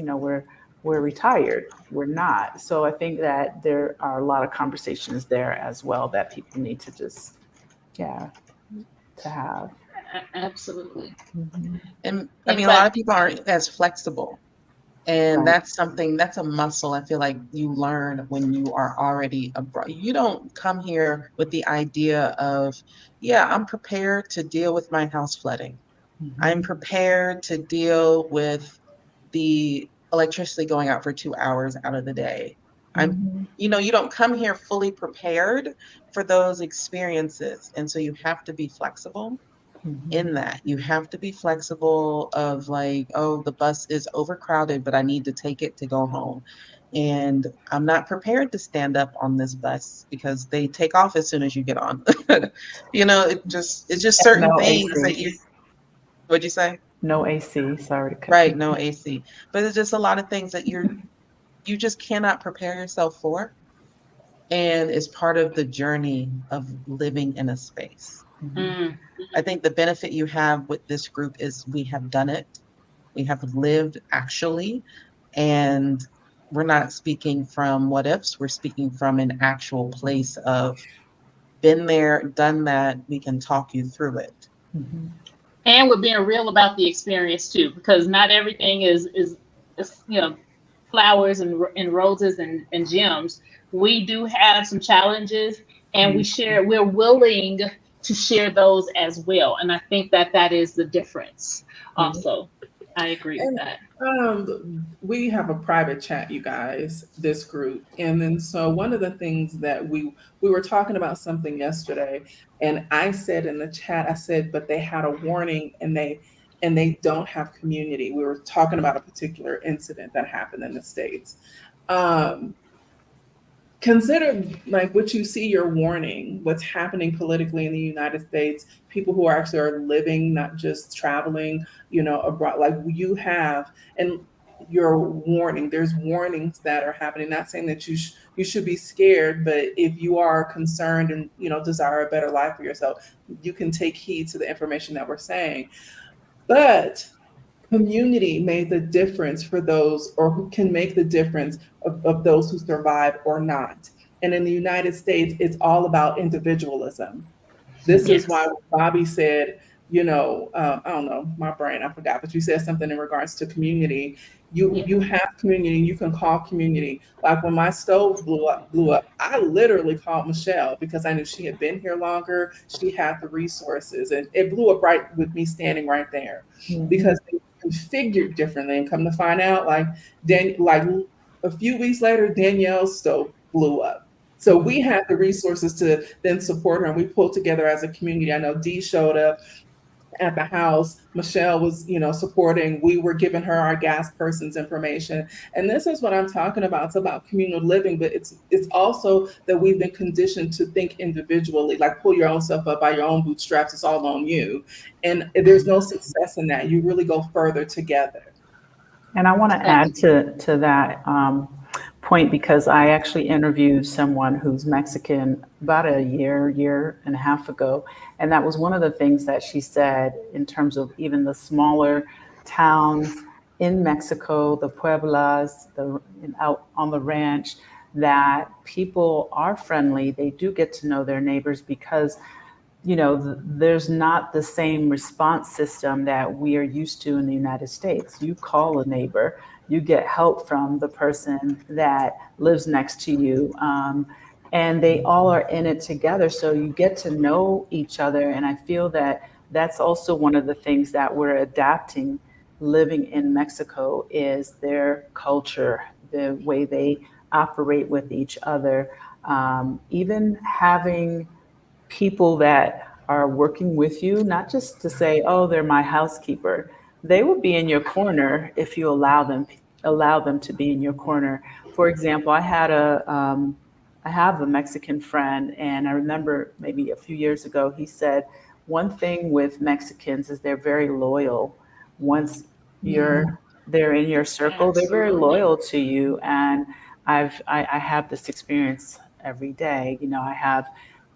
we're retired. We're not. So I think that there are a lot of conversations there as well that people need to just, to have. Absolutely. Mm-hmm. And I mean, a lot of people aren't as flexible. And Right. that's a muscle I feel like you learn when you are already abroad. You don't come here with the idea of, yeah, I'm prepared to deal with my house flooding. Mm-hmm. I'm prepared to deal with the electricity going out for 2 hours out of the day. Mm-hmm. You don't come here fully prepared for those experiences. And so you have to be flexible Mm-hmm. in that. You have to be flexible of like, oh, the bus is overcrowded, but I need to take it to go home. And I'm not prepared to stand up on this bus because they take off as soon as you get on. It's just certain No things that AC. what'd you say? No AC. Sorry to cut Right, you. no AC. But it's just a lot of things that you just cannot prepare yourself for. And it's part of the journey of living in a space. Mm. I think the benefit you have with this group is we have done it. We have lived actually, and we're not speaking from what ifs. We're speaking from an actual place of been there, done that. We can talk you through it. Mm-hmm. And we're being real about the experience too, because not everything is flowers and roses and gems. We do have some challenges, and we're willing to share those as well. And I think that is the difference. Also, I agree with that. We have a private chat, you guys, this group. And then so one of the things that we were talking about something yesterday, and I said in the chat, I said, but they had a warning and they don't have community. We were talking about a particular incident that happened in the States. Consider like what you see your warning, what's happening politically in the United States, people who actually are living, not just traveling, abroad, like you have, and your warning, there's warnings that are happening, not saying that you should be scared, but if you are concerned and, desire a better life for yourself, you can take heed to the information that we're saying. But community made the difference for those, or who can make the difference of those who survive or not. And in the United States, it's all about individualism. This is why Bobbi said, I don't know, my brain, I forgot, but you said something in regards to community. You have community, you can call community. Like when my stove blew up, I literally called Michelle because I knew she had been here longer. She had the resources, and it blew up right with me standing right there because they configured differently. And come to find out, like a few weeks later, Danielle's stove blew up. So we had the resources to then support her, and we pulled together as a community. I know Dee showed up at the house. Michelle was, supporting. We were giving her our gas person's information. And this is what I'm talking about. It's about communal living, but it's also that we've been conditioned to think individually, like pull your own stuff up by your own bootstraps. It's all on you. And there's no success in that. You really go further together. And I want to add to that point, because I actually interviewed someone who's Mexican about a year and a half ago. And that was one of the things that she said in terms of even the smaller towns in Mexico, the Pueblas, out on the ranch, that people are friendly. They do get to know their neighbors because there's not the same response system that we are used to in the United States. You call a neighbor, you get help from the person that lives next to you, and they all are in it together. So you get to know each other. And I feel that that's also one of the things that we're adapting living in Mexico is their culture, the way they operate with each other, even having people that are working with you, not just to say, oh, they're my housekeeper. They will be in your corner if you allow them to be in your corner. For example, I have a Mexican friend, and I remember maybe a few years ago, he said, one thing with Mexicans is they're very loyal. Once they're in your circle, they're very Absolutely. loyal to you. And I have this experience every day. You know, I have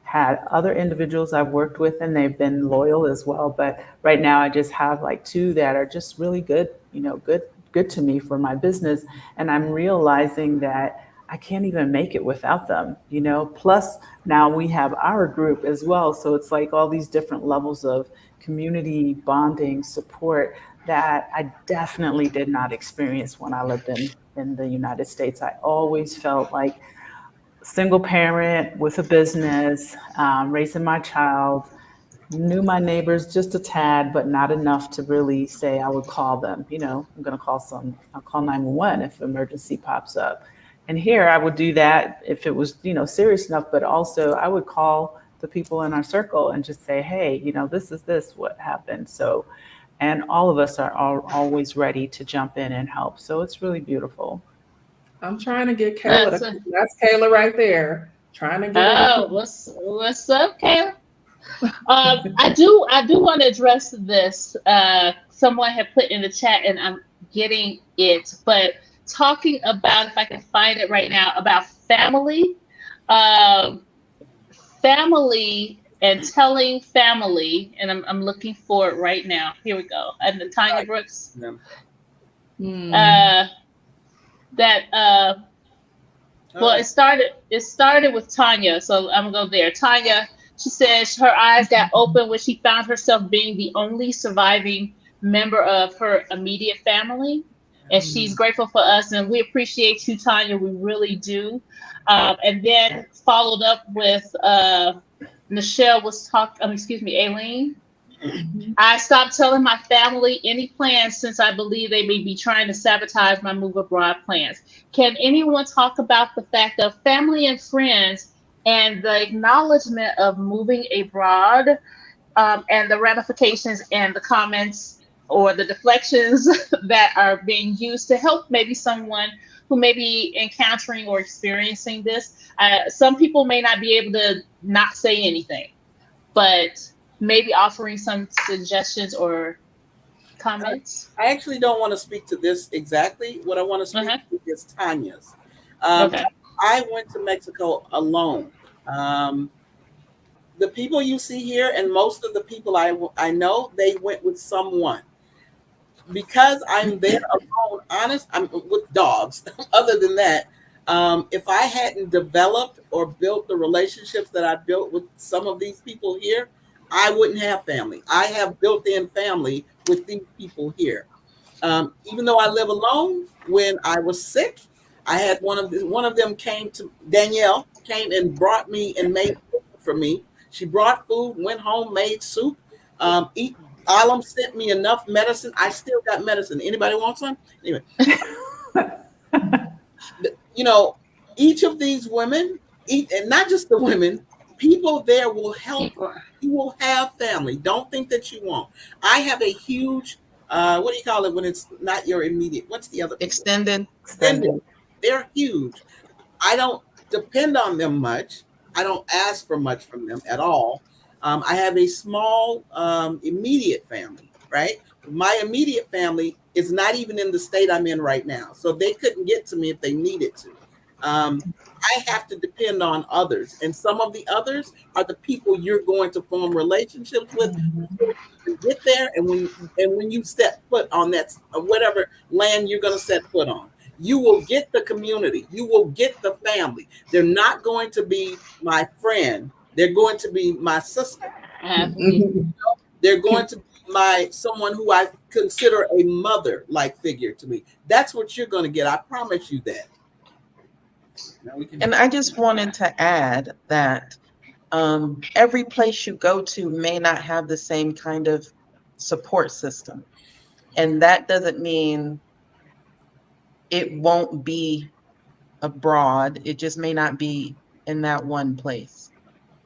had other individuals I've worked with and they've been loyal as well. But right now I just have like two that are just really good, you know, good to me for my business. And I'm realizing that I can't even make it without them, you know. Plus now we have our group as well. So it's like all these different levels of community bonding support that I definitely did not experience when I lived in the United States. I always felt like single parent with a business, raising my child, knew my neighbors just a tad, but not enough to really say I would call them. You know, I'll call 911 if emergency pops up. And here I would do that if it was, you know, serious enough, but also I would call the people in our circle and just say, hey, you know, this, what happened. So, and all of us are always ready to jump in and help. So it's really beautiful. I'm trying to get Kayla That's to, that's Kayla right there. Trying to get her to oh, come. what's up, Kayla? I do want to address this. Someone had put in the chat, and I'm getting it, but talking about, if I can find it right now, about family, um, family, and telling family, and I'm looking for it right now. Here we go. And the Tanya Brooks, Yeah. Hmm. that well, it started with Tanya, so I'm gonna go there. Tanya, she says her eyes got open when she found herself being the only surviving member of her immediate family, and she's grateful for us, and we appreciate you, Tanya. We really do. And then followed up with Michelle was talking. Excuse me, Aileen. I stopped telling my family any plans since I believe they may be trying to sabotage my move abroad plans. Can anyone talk about the fact of family and friends and the acknowledgement of moving abroad, and the ramifications and the comments or the deflections that are being used to help maybe someone who may be encountering or experiencing this? Some people may not be able to not say anything, but maybe offering some suggestions or comments. I actually don't want to speak to this exactly. What I want to speak Uh-huh. to is Tanya's. Um, Okay. I went to Mexico alone. Um, the people you see here, and most of the people I know, they went with someone. Because I'm there alone, honest, I'm with dogs. Other than that, if I hadn't developed or built the relationships that I built with some of these people here, I wouldn't have family. I have built-in family with these people here. Even though I live alone, when I was sick, I had one of them came to Danielle came and brought me and made food for me. She brought food, went home, made soup. Eat. Allum sent me enough medicine. I still got medicine. Anybody want some? Anyway, you know, each of these women, and not just the women, people there will help. You will have family. Don't think that you won't. I have a huge, what do you call it when it's not your immediate? What's the other? Extended. Extended. They're huge. I don't depend on them much. I don't ask for much from them at all. I have a small immediate family, right? My immediate family is not even in the state I'm in right now. So they couldn't get to me if they needed to. I have to depend on others. And some of the others are the people you're going to form relationships with before you get there. And when you step foot on that, whatever land you're going to set foot on, you will get the community. You will get the family. They're not going to be my friend. They're going to be my sister. They're going to be someone who I consider a mother-like figure to me. That's what you're going to get. I promise you that. And I just wanted to add that every place you go to may not have the same kind of support system. And that doesn't mean it won't be abroad. It just may not be in that one place.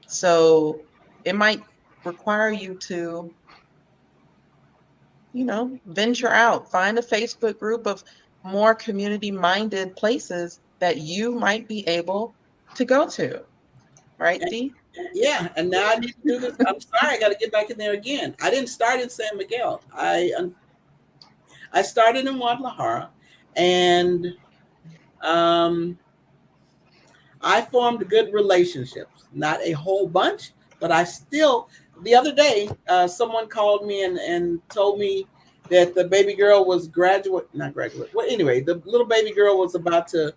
So it might require you to, venture out, find a Facebook group of more community-minded places that you might be able to go to. Right, Dee? Yeah, and now I need to do this. I'm sorry, I got to get back in there again. I didn't start in San Miguel. I started in Guadalajara, and I formed good relationships. Not a whole bunch, but I still. The other day, someone called me and told me that the baby girl was not graduate. Well, anyway, the little baby girl was about to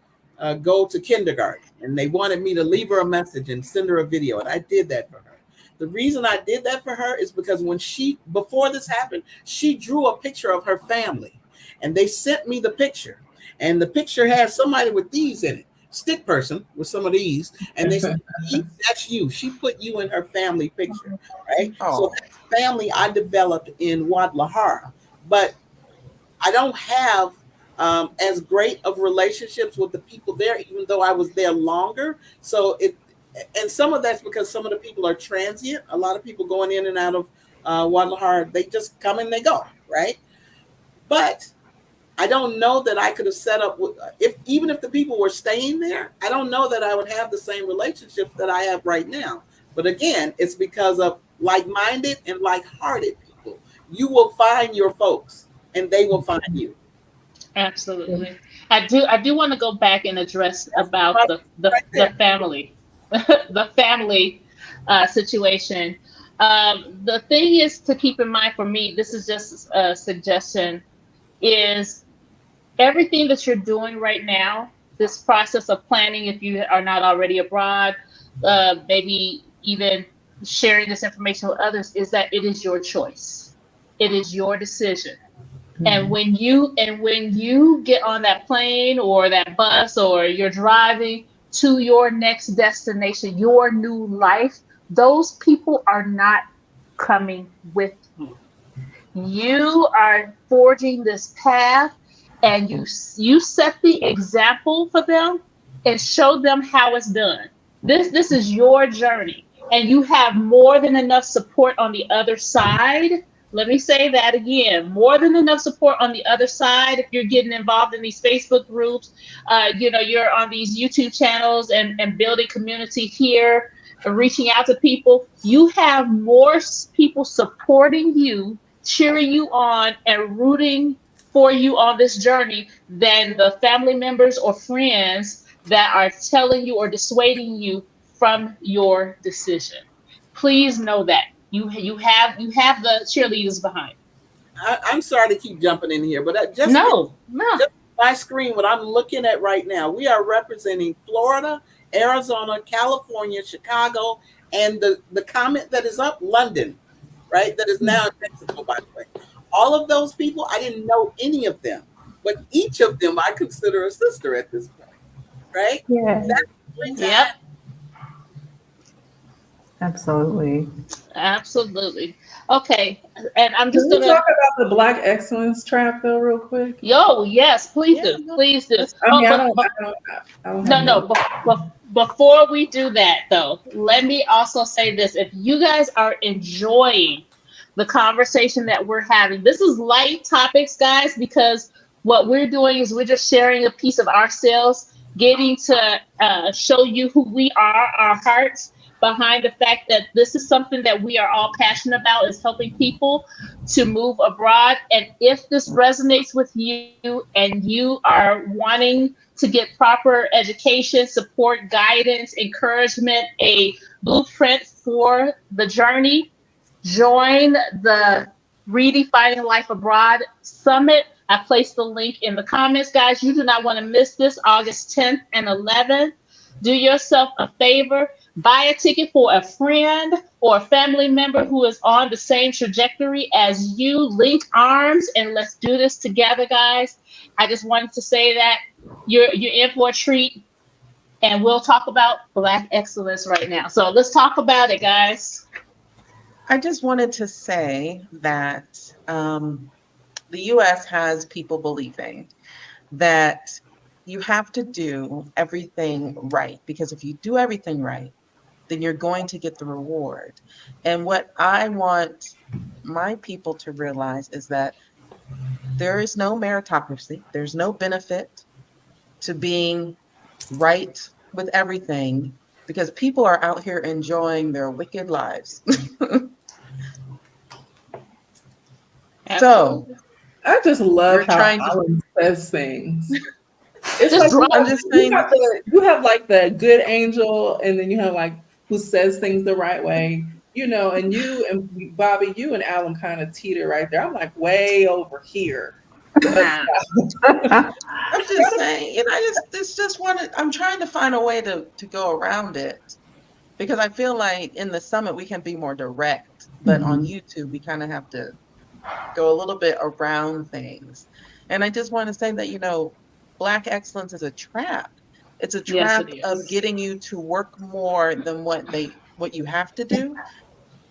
go to kindergarten, and they wanted me to leave her a message and send her a video, and I did that for her. The reason I did that for her is because before this happened, she drew a picture of her family, and they sent me the picture, and the picture had somebody with these in it, stick person with some of these, and they said, that's you. She put you in her family picture, right? Oh. So that family I developed in Guadalajara, but I don't have as great of relationships with the people there, even though I was there longer. And some of that's because some of the people are transient. A lot of people going in and out of Guadalajara, they just come and they go, right? But I don't know that I could have set up even if the people were staying there, I don't know that I would have the same relationships that I have right now. But again, it's because of like-minded and like-hearted people. You will find your folks, and they will find you. Absolutely. I do want to go back and address about the family, the family situation. The thing is to keep in mind for me, this is just a suggestion, is everything that you're doing right now, this process of planning, if you are not already abroad, maybe even sharing this information with others, is that it is your choice. It is your decision. And when you get on that plane or that bus, or you're driving to your next destination, your new life, those people are not coming with you. You are forging this path, and you set the example for them and show them how it's done. This is your journey, and you have more than enough support on the other side. Let me say that again, more than enough support on the other side. If you're getting involved in these Facebook groups, you're on these YouTube channels and building community here, reaching out to people, you have more people supporting you, cheering you on, and rooting for you on this journey than the family members or friends that are telling you or dissuading you from your decision. Please know that. You have the cheerleaders behind. I'm sorry to keep jumping in here, but just my screen, what I'm looking at right now, we are representing Florida, Arizona, California, Chicago, and the comment that is up, London, right? That is now in Mexico, by the way. All of those people, I didn't know any of them, but each of them I consider a sister at this point, right? Yeah. Yep. Absolutely. Okay, and I'm just Can we gonna talk about the Black excellence trap though, real quick? yes, please do. I mean, I don't have No. Before we do that, though, let me also say this: if you guys are enjoying the conversation that we're having, this is light topics, guys, because what we're doing is we're just sharing a piece of ourselves, getting to show you who we are, our hearts behind the fact that this is something that we are all passionate about, is helping people to move abroad. And if this resonates with you and you are wanting to get proper education, support, guidance, encouragement, a blueprint for the journey, join the Redefining Life Abroad Summit. I placed the link in the comments, guys. You do not want to miss this, August 10th and 11th. Do yourself a favor. Buy a ticket for a friend or a family member who is on the same trajectory as you. Link arms and let's do this together, guys. I just wanted to say that you're in for a treat, and we'll talk about Black excellence right now. So let's talk about it, guys. I just wanted to say that the U.S. has people believing that you have to do everything right, because if you do everything right, then you're going to get the reward. And what I want my people to realize is that there is no meritocracy, there's no benefit to being right with everything, because people are out here enjoying their wicked lives. So I just love we're how trying to. Alan says things. It's Just like I'm just saying. you have like the good angel, and then you have like who says things the right way, and you and Bobbi, you and Alan kind of teeter right there. I'm like way over here. Nah. I'm just saying, and I'm trying to find a way to go around it, because I feel like in the summit we can be more direct, but on YouTube we kind of have to go a little bit around things. And I just want to say that, Black excellence is a trap. It's a Yes, trap it of is. getting you to work more than what you have to do,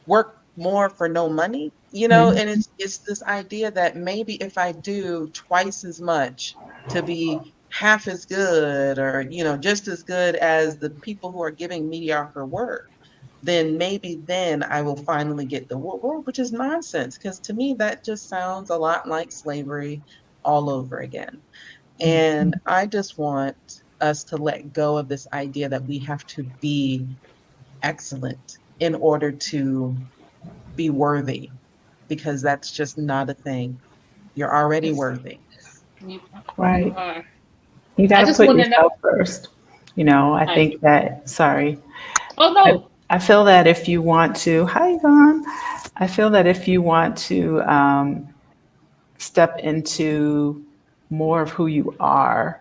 work more for no money, and it's this idea that maybe if I do twice as much to be half as good, or just as good as the people who are giving mediocre work, then maybe then I will finally get the reward, which is nonsense, because to me that just sounds a lot like slavery all over again. And I just want us to let go of this idea that we have to be excellent in order to be worthy, because that's just not a thing. You're already worthy. You, you Right. are. You I got to just put want to know. yourself first. I think that, sorry. Oh no. I feel that if you want to, hi, Yvonne. I feel that if you want to step into more of who you are,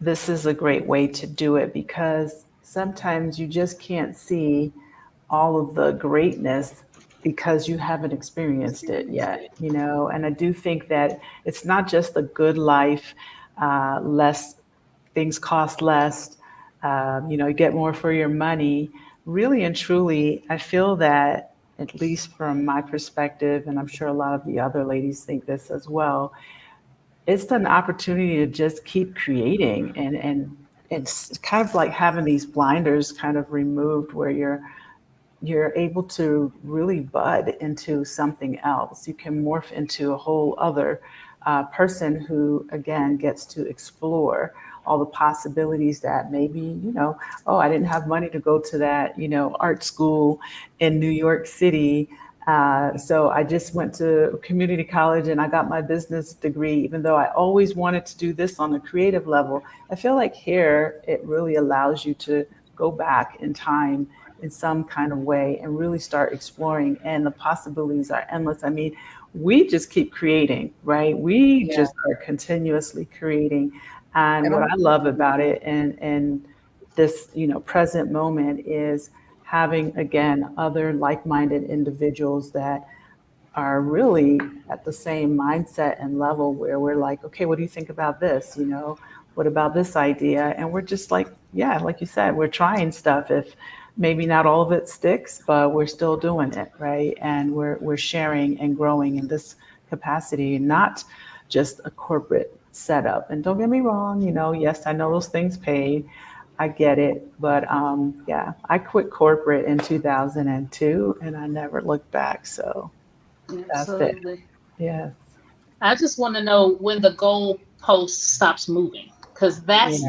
this is a great way to do it, because sometimes you just can't see all of the greatness because you haven't experienced it yet, and I do think that it's not just a good life, less things cost less, you get more for your money. Really and truly, I feel that, at least from my perspective, and I'm sure a lot of the other ladies think this as well, it's an opportunity to just keep creating, and it's kind of like having these blinders kind of removed, where you're able to really bud into something else. You can morph into a whole other person who, again, gets to explore all the possibilities that maybe, oh, I didn't have money to go to that, art school in New York City. So I just went to community college and I got my business degree, even though I always wanted to do this on a creative level. I feel like here, it really allows you to go back in time in some kind of way and really start exploring, and the possibilities are endless. I mean, we just keep creating, right? We just are continuously creating. And what I love about it, and this, present moment, is having, again, other like-minded individuals that are really at the same mindset and level, where we're like, okay, what do you think about this? What about this idea? And we're just like, yeah, like you said, we're trying stuff. If maybe not all of it sticks, but we're still doing it, right? And we're sharing and growing in this capacity, not just a corporate setup. And don't get me wrong, yes, I know those things pay. I get it. But yeah, I quit corporate in 2002 and I never looked back. So that's it. Absolutely. Yes. I just want to know when the goal post stops moving, because that's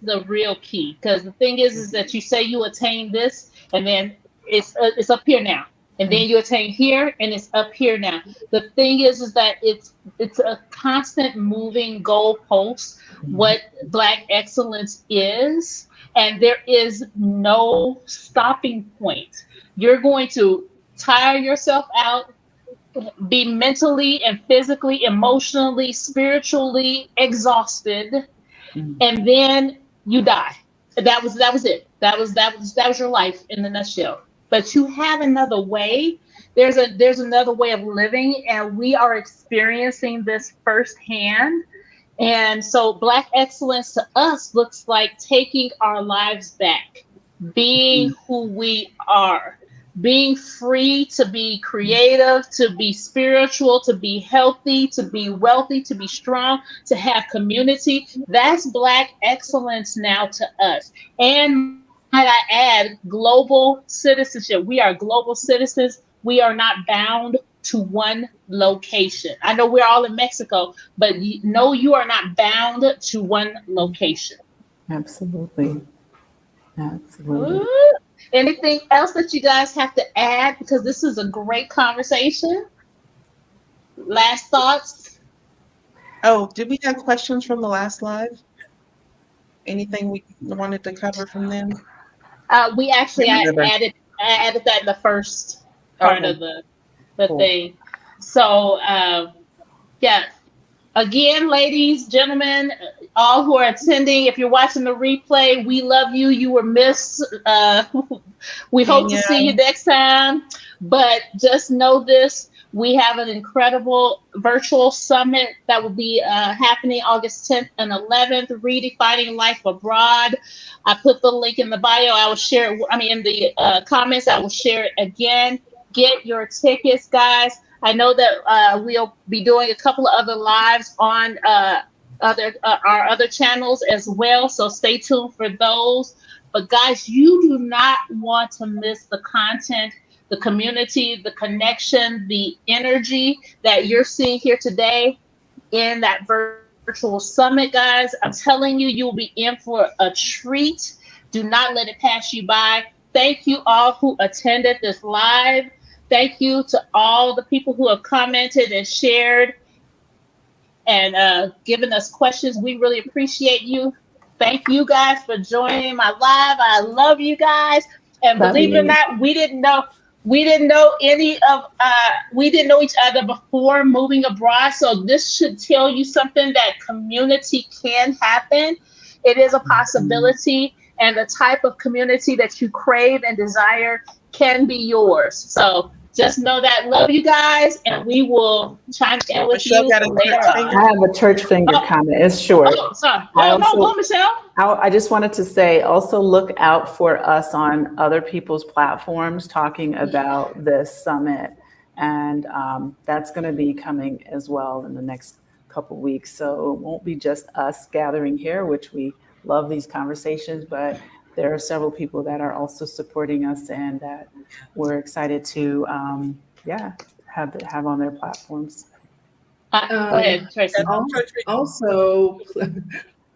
the real key. Because the thing is that you say you attain this, and then it's up here now, and then you attain here, and it's up here now. The thing is that it's a constant moving goalpost. What Black excellence is, and there is no stopping point. You're going to tire yourself out, be mentally and physically, emotionally, spiritually exhausted, and then you die. That was it. That was your life in a nutshell. But you have another way. There's another way of living, and we are experiencing this firsthand. And so Black excellence to us looks like taking our lives back, being who we are, being free to be creative, to be spiritual, to be healthy, to be wealthy, to be strong, to have community. That's Black excellence now to us. And might I add, global citizenship. We are global citizens. We are not bound to one location. I know we're all in Mexico, but no, you are not bound to one location. Absolutely. Absolutely. Ooh. Anything else that you guys have to add? Because this is a great conversation. Last thoughts? Oh, did we have questions from the last live? Anything we wanted to cover from them? We actually I Remember. added that in the first part Okay. of the Cool. thing. So yeah. Again, ladies, gentlemen, all who are attending, if you're watching the replay, we love you. You were missed. We hope to see you next time. But just know this, we have an incredible virtual summit that will be happening August 10th and 11th, Redefining Life Abroad. I put the link in the bio. I will share it. In the comments, I will share it again. Get your tickets, guys. I know that we'll be doing a couple of other lives on our other channels as well, so stay tuned for those. But guys, you do not want to miss the content, the community, the connection, the energy that you're seeing here today in that virtual summit, guys. I'm telling you, you will be in for a treat. Do not let it pass you by. Thank you all who attended this live. Thank you to all the people who have commented and shared and given us questions. We really appreciate you. Thank you guys for joining my live. I love you guys. And believe it or not, we didn't know each other before moving abroad. So this should tell you something, that community can happen. It is a possibility, and the type of community that you crave and desire can be yours. So just know that. Love you guys, and we will chime in with you later on. I have a church finger comment. It's short. Oh, sorry. No, Michelle. I just wanted to say, also look out for us on other people's platforms talking about this summit. And that's going to be coming as well in the next couple weeks. So it won't be just us gathering here, which we love these conversations, but there are several people that are also supporting us and that we're excited to have on their platforms. Go ahead, Tracie.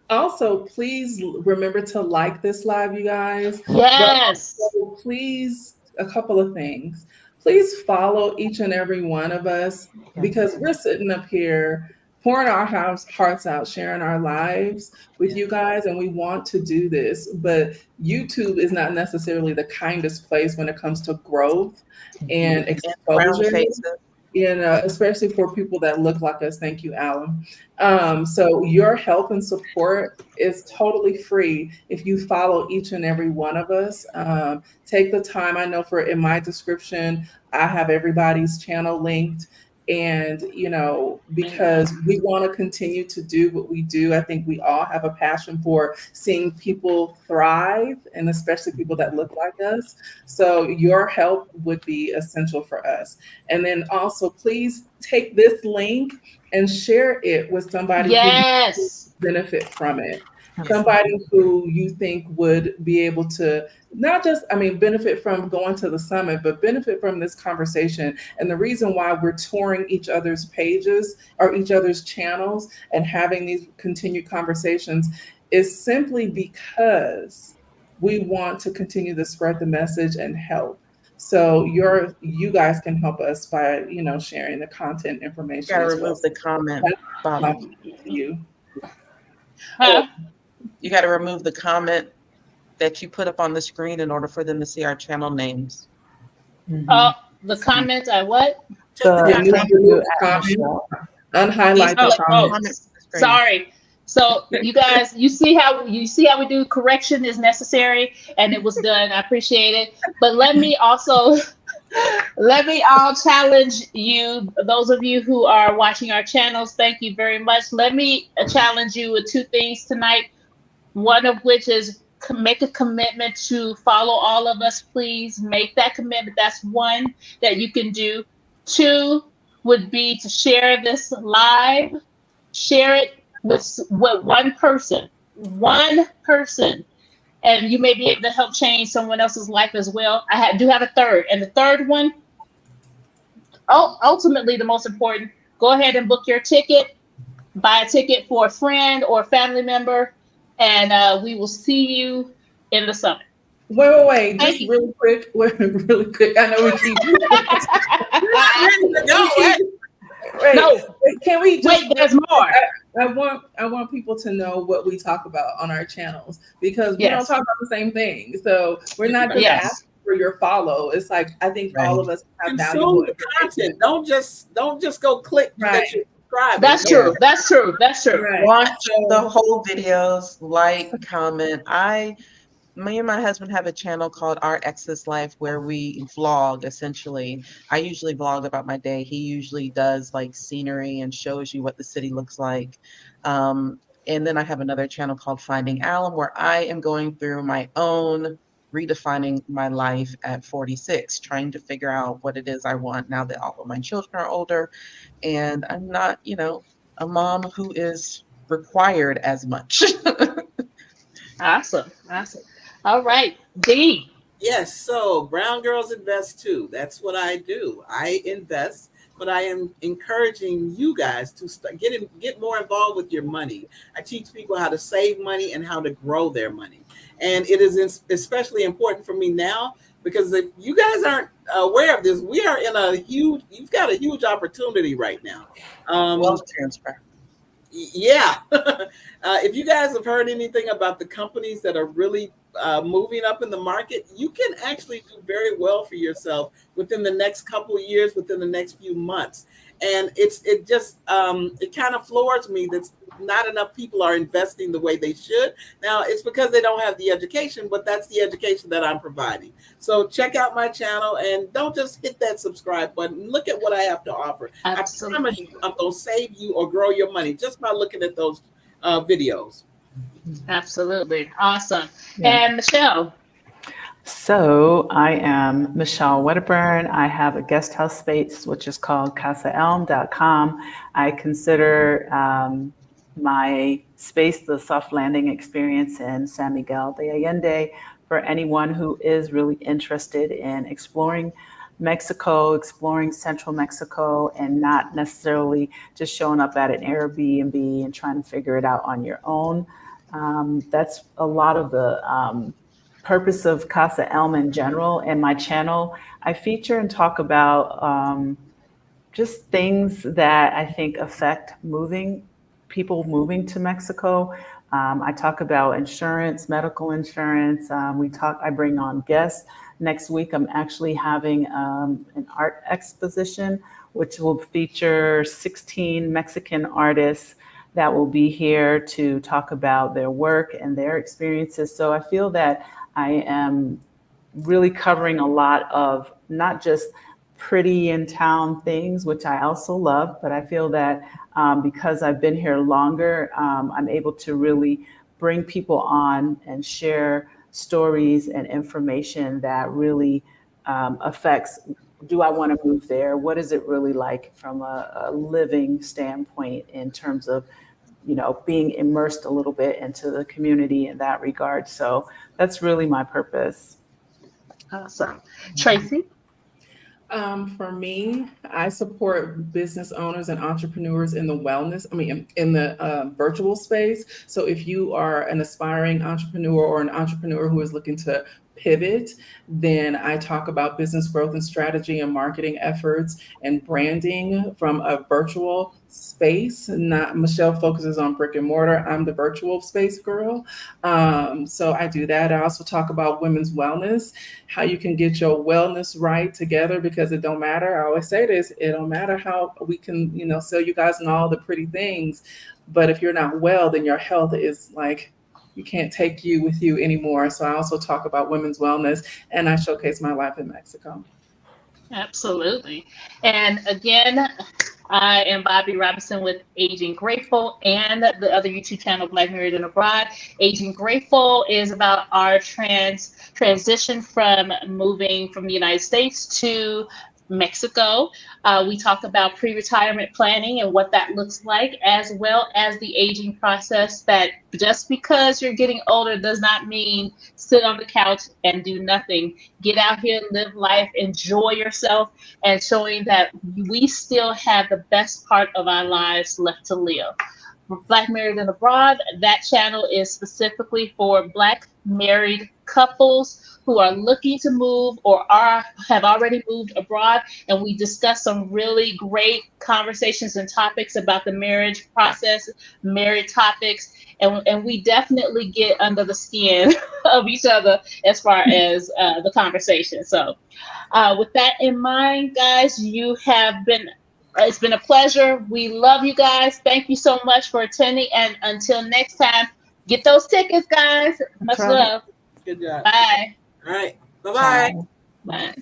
Also, please remember to like this live, you guys. Yes. So please, a couple of things. Please follow each and every one of us, because we're sitting up here pouring our hearts out, sharing our lives with you guys, and we want to do this. But YouTube is not necessarily the kindest place when it comes to growth and exposure. Especially for people that look like us. Thank you, Allum. So your help and support is totally free if you follow each and every one of us. Take the time. I know in my description, I have everybody's channel linked. And, because we want to continue to do what we do, I think we all have a passion for seeing people thrive, and especially people that look like us. So your help would be essential for us. And then also, please take this link and share it with somebody who would benefit from it. Somebody who you think would be able to not just, benefit from going to the summit, but benefit from this conversation. And the reason why we're touring each other's pages or each other's channels and having these continued conversations is simply because we want to continue to spread the message and help. So you guys can help us by, sharing the content information. You gotta remove the comment, Bobbi. You got to remove the comment that you put up on the screen in order for them to see our channel names. The comments I what? Unhighlight the comments. Sorry. So you guys, you see how we do correction is necessary, and it was done. I appreciate it. But let me all challenge you, those of you who are watching our channels. Thank you very much. Let me challenge you with two things tonight. One of which is make a commitment to follow all of us. Please make that commitment. That's one that you can do. Two would be to share this live. Share it with one person. and you may be able to help change someone else's life as well. Do have a third, and the third one, ultimately the most important, go ahead and book your ticket, buy a ticket for a friend or a family member, and we will see you in the summit. Wait. Thank Just you. really quick. Really quick. I know we keep. Wait, No, can we just wait, there's more. I want people to know what we talk about on our channels, because we don't Yes. talk about the same thing. So we're not just Yes. asking for your follow. It's like, I think all of us have valuable Consume the information. content. Don't just go click Right. that you subscribe. That's true. That's true. That's true. Right. Watch So- the whole videos, like, comment. Me and my husband have a channel called Our Ex's Life where we vlog essentially. I usually vlog about my day. He usually does like scenery and shows you what the city looks like. And then I have another channel called Finding Allum where I am going through my own redefining my life at 46, trying to figure out what it is I want now that all of my children are older and I'm not, a mom who is required as much. Awesome. All right, Dee. Yes, so Brown Girls Invest too. That's what I do. I invest, but I am encouraging you guys to get more involved with your money. I teach people how to save money and how to grow their money. And it is especially important for me now because if you guys aren't aware of this, we are in you've got a huge opportunity right now. Wealth transfer. Yeah. If you guys have heard anything about the companies that are really moving up in the market, you can actually do very well for yourself within the next couple of years, within the next few months. And it kind of floors me that not enough people are investing the way they should. Now, it's because they don't have the education, but that's the education that I'm providing. So check out my channel and don't just hit that subscribe button. Look at what I have to offer. Absolutely. I promise you, I'm going to save you or grow your money just by looking at those videos. Absolutely. Awesome. Yeah. And Michelle. So I am Michelle Wedderburn. I have a guest house space, which is called casaelm.com. I consider my space the soft landing experience in San Miguel de Allende for anyone who is really interested in exploring Mexico, exploring central Mexico, and not necessarily just showing up at an Airbnb and trying to figure it out on your own. That's a lot of the purpose of Casa Elm in general. And my channel, I feature and talk about just things that I think affect people moving to Mexico. I talk about insurance, medical insurance. I bring on guests. Next week, I'm actually having an art exposition, which will feature 16 Mexican artists that will be here to talk about their work and their experiences. So I feel that I am really covering a lot of not just pretty in town things, which I also love, but I feel that because I've been here longer, I'm able to really bring people on and share stories and information that really affects, do I want to move there? What is it really like from a living standpoint in terms of, being immersed a little bit into the community in that regard. So that's really my purpose. Awesome. Tracie? For me, I support business owners and entrepreneurs in the in the virtual space. So if you are an aspiring entrepreneur or an entrepreneur who is looking to pivot, then I talk about business growth and strategy and marketing efforts and branding from a virtual space. Michelle focuses on brick and mortar. I'm the virtual space girl. So I do that. I also talk about women's wellness, how you can get your wellness right together, because it don't matter. I always say this, it don't matter how we can, sell you guys and all the pretty things, but if you're not well, then your health is like, you can't take you with you anymore. So I also talk about women's wellness, and I showcase my life in Mexico. Absolutely. And again, I am Bobbi Robinson with Aging Grateful and the other YouTube channel, Black Married and Abroad. Aging Grateful is about our transition from moving from the United States to Mexico. We talk about pre-retirement planning and what that looks like, as well as the aging process, that just because you're getting older does not mean sit on the couch and do nothing. Get out here, live life, enjoy yourself, and showing that we still have the best part of our lives left to live. Black Married and Abroad, that channel is specifically for Black married couples who are looking to move or have already moved abroad, and we discuss some really great conversations and topics about the marriage process, married topics, and we definitely get under the skin of each other as far as the conversation. So with that in mind, guys, it's been a pleasure. We love you guys. Thank you so much for attending. And until next time, get those tickets, guys. Much right. love. Good job. Bye. All right. Bye-bye. Ciao. Bye.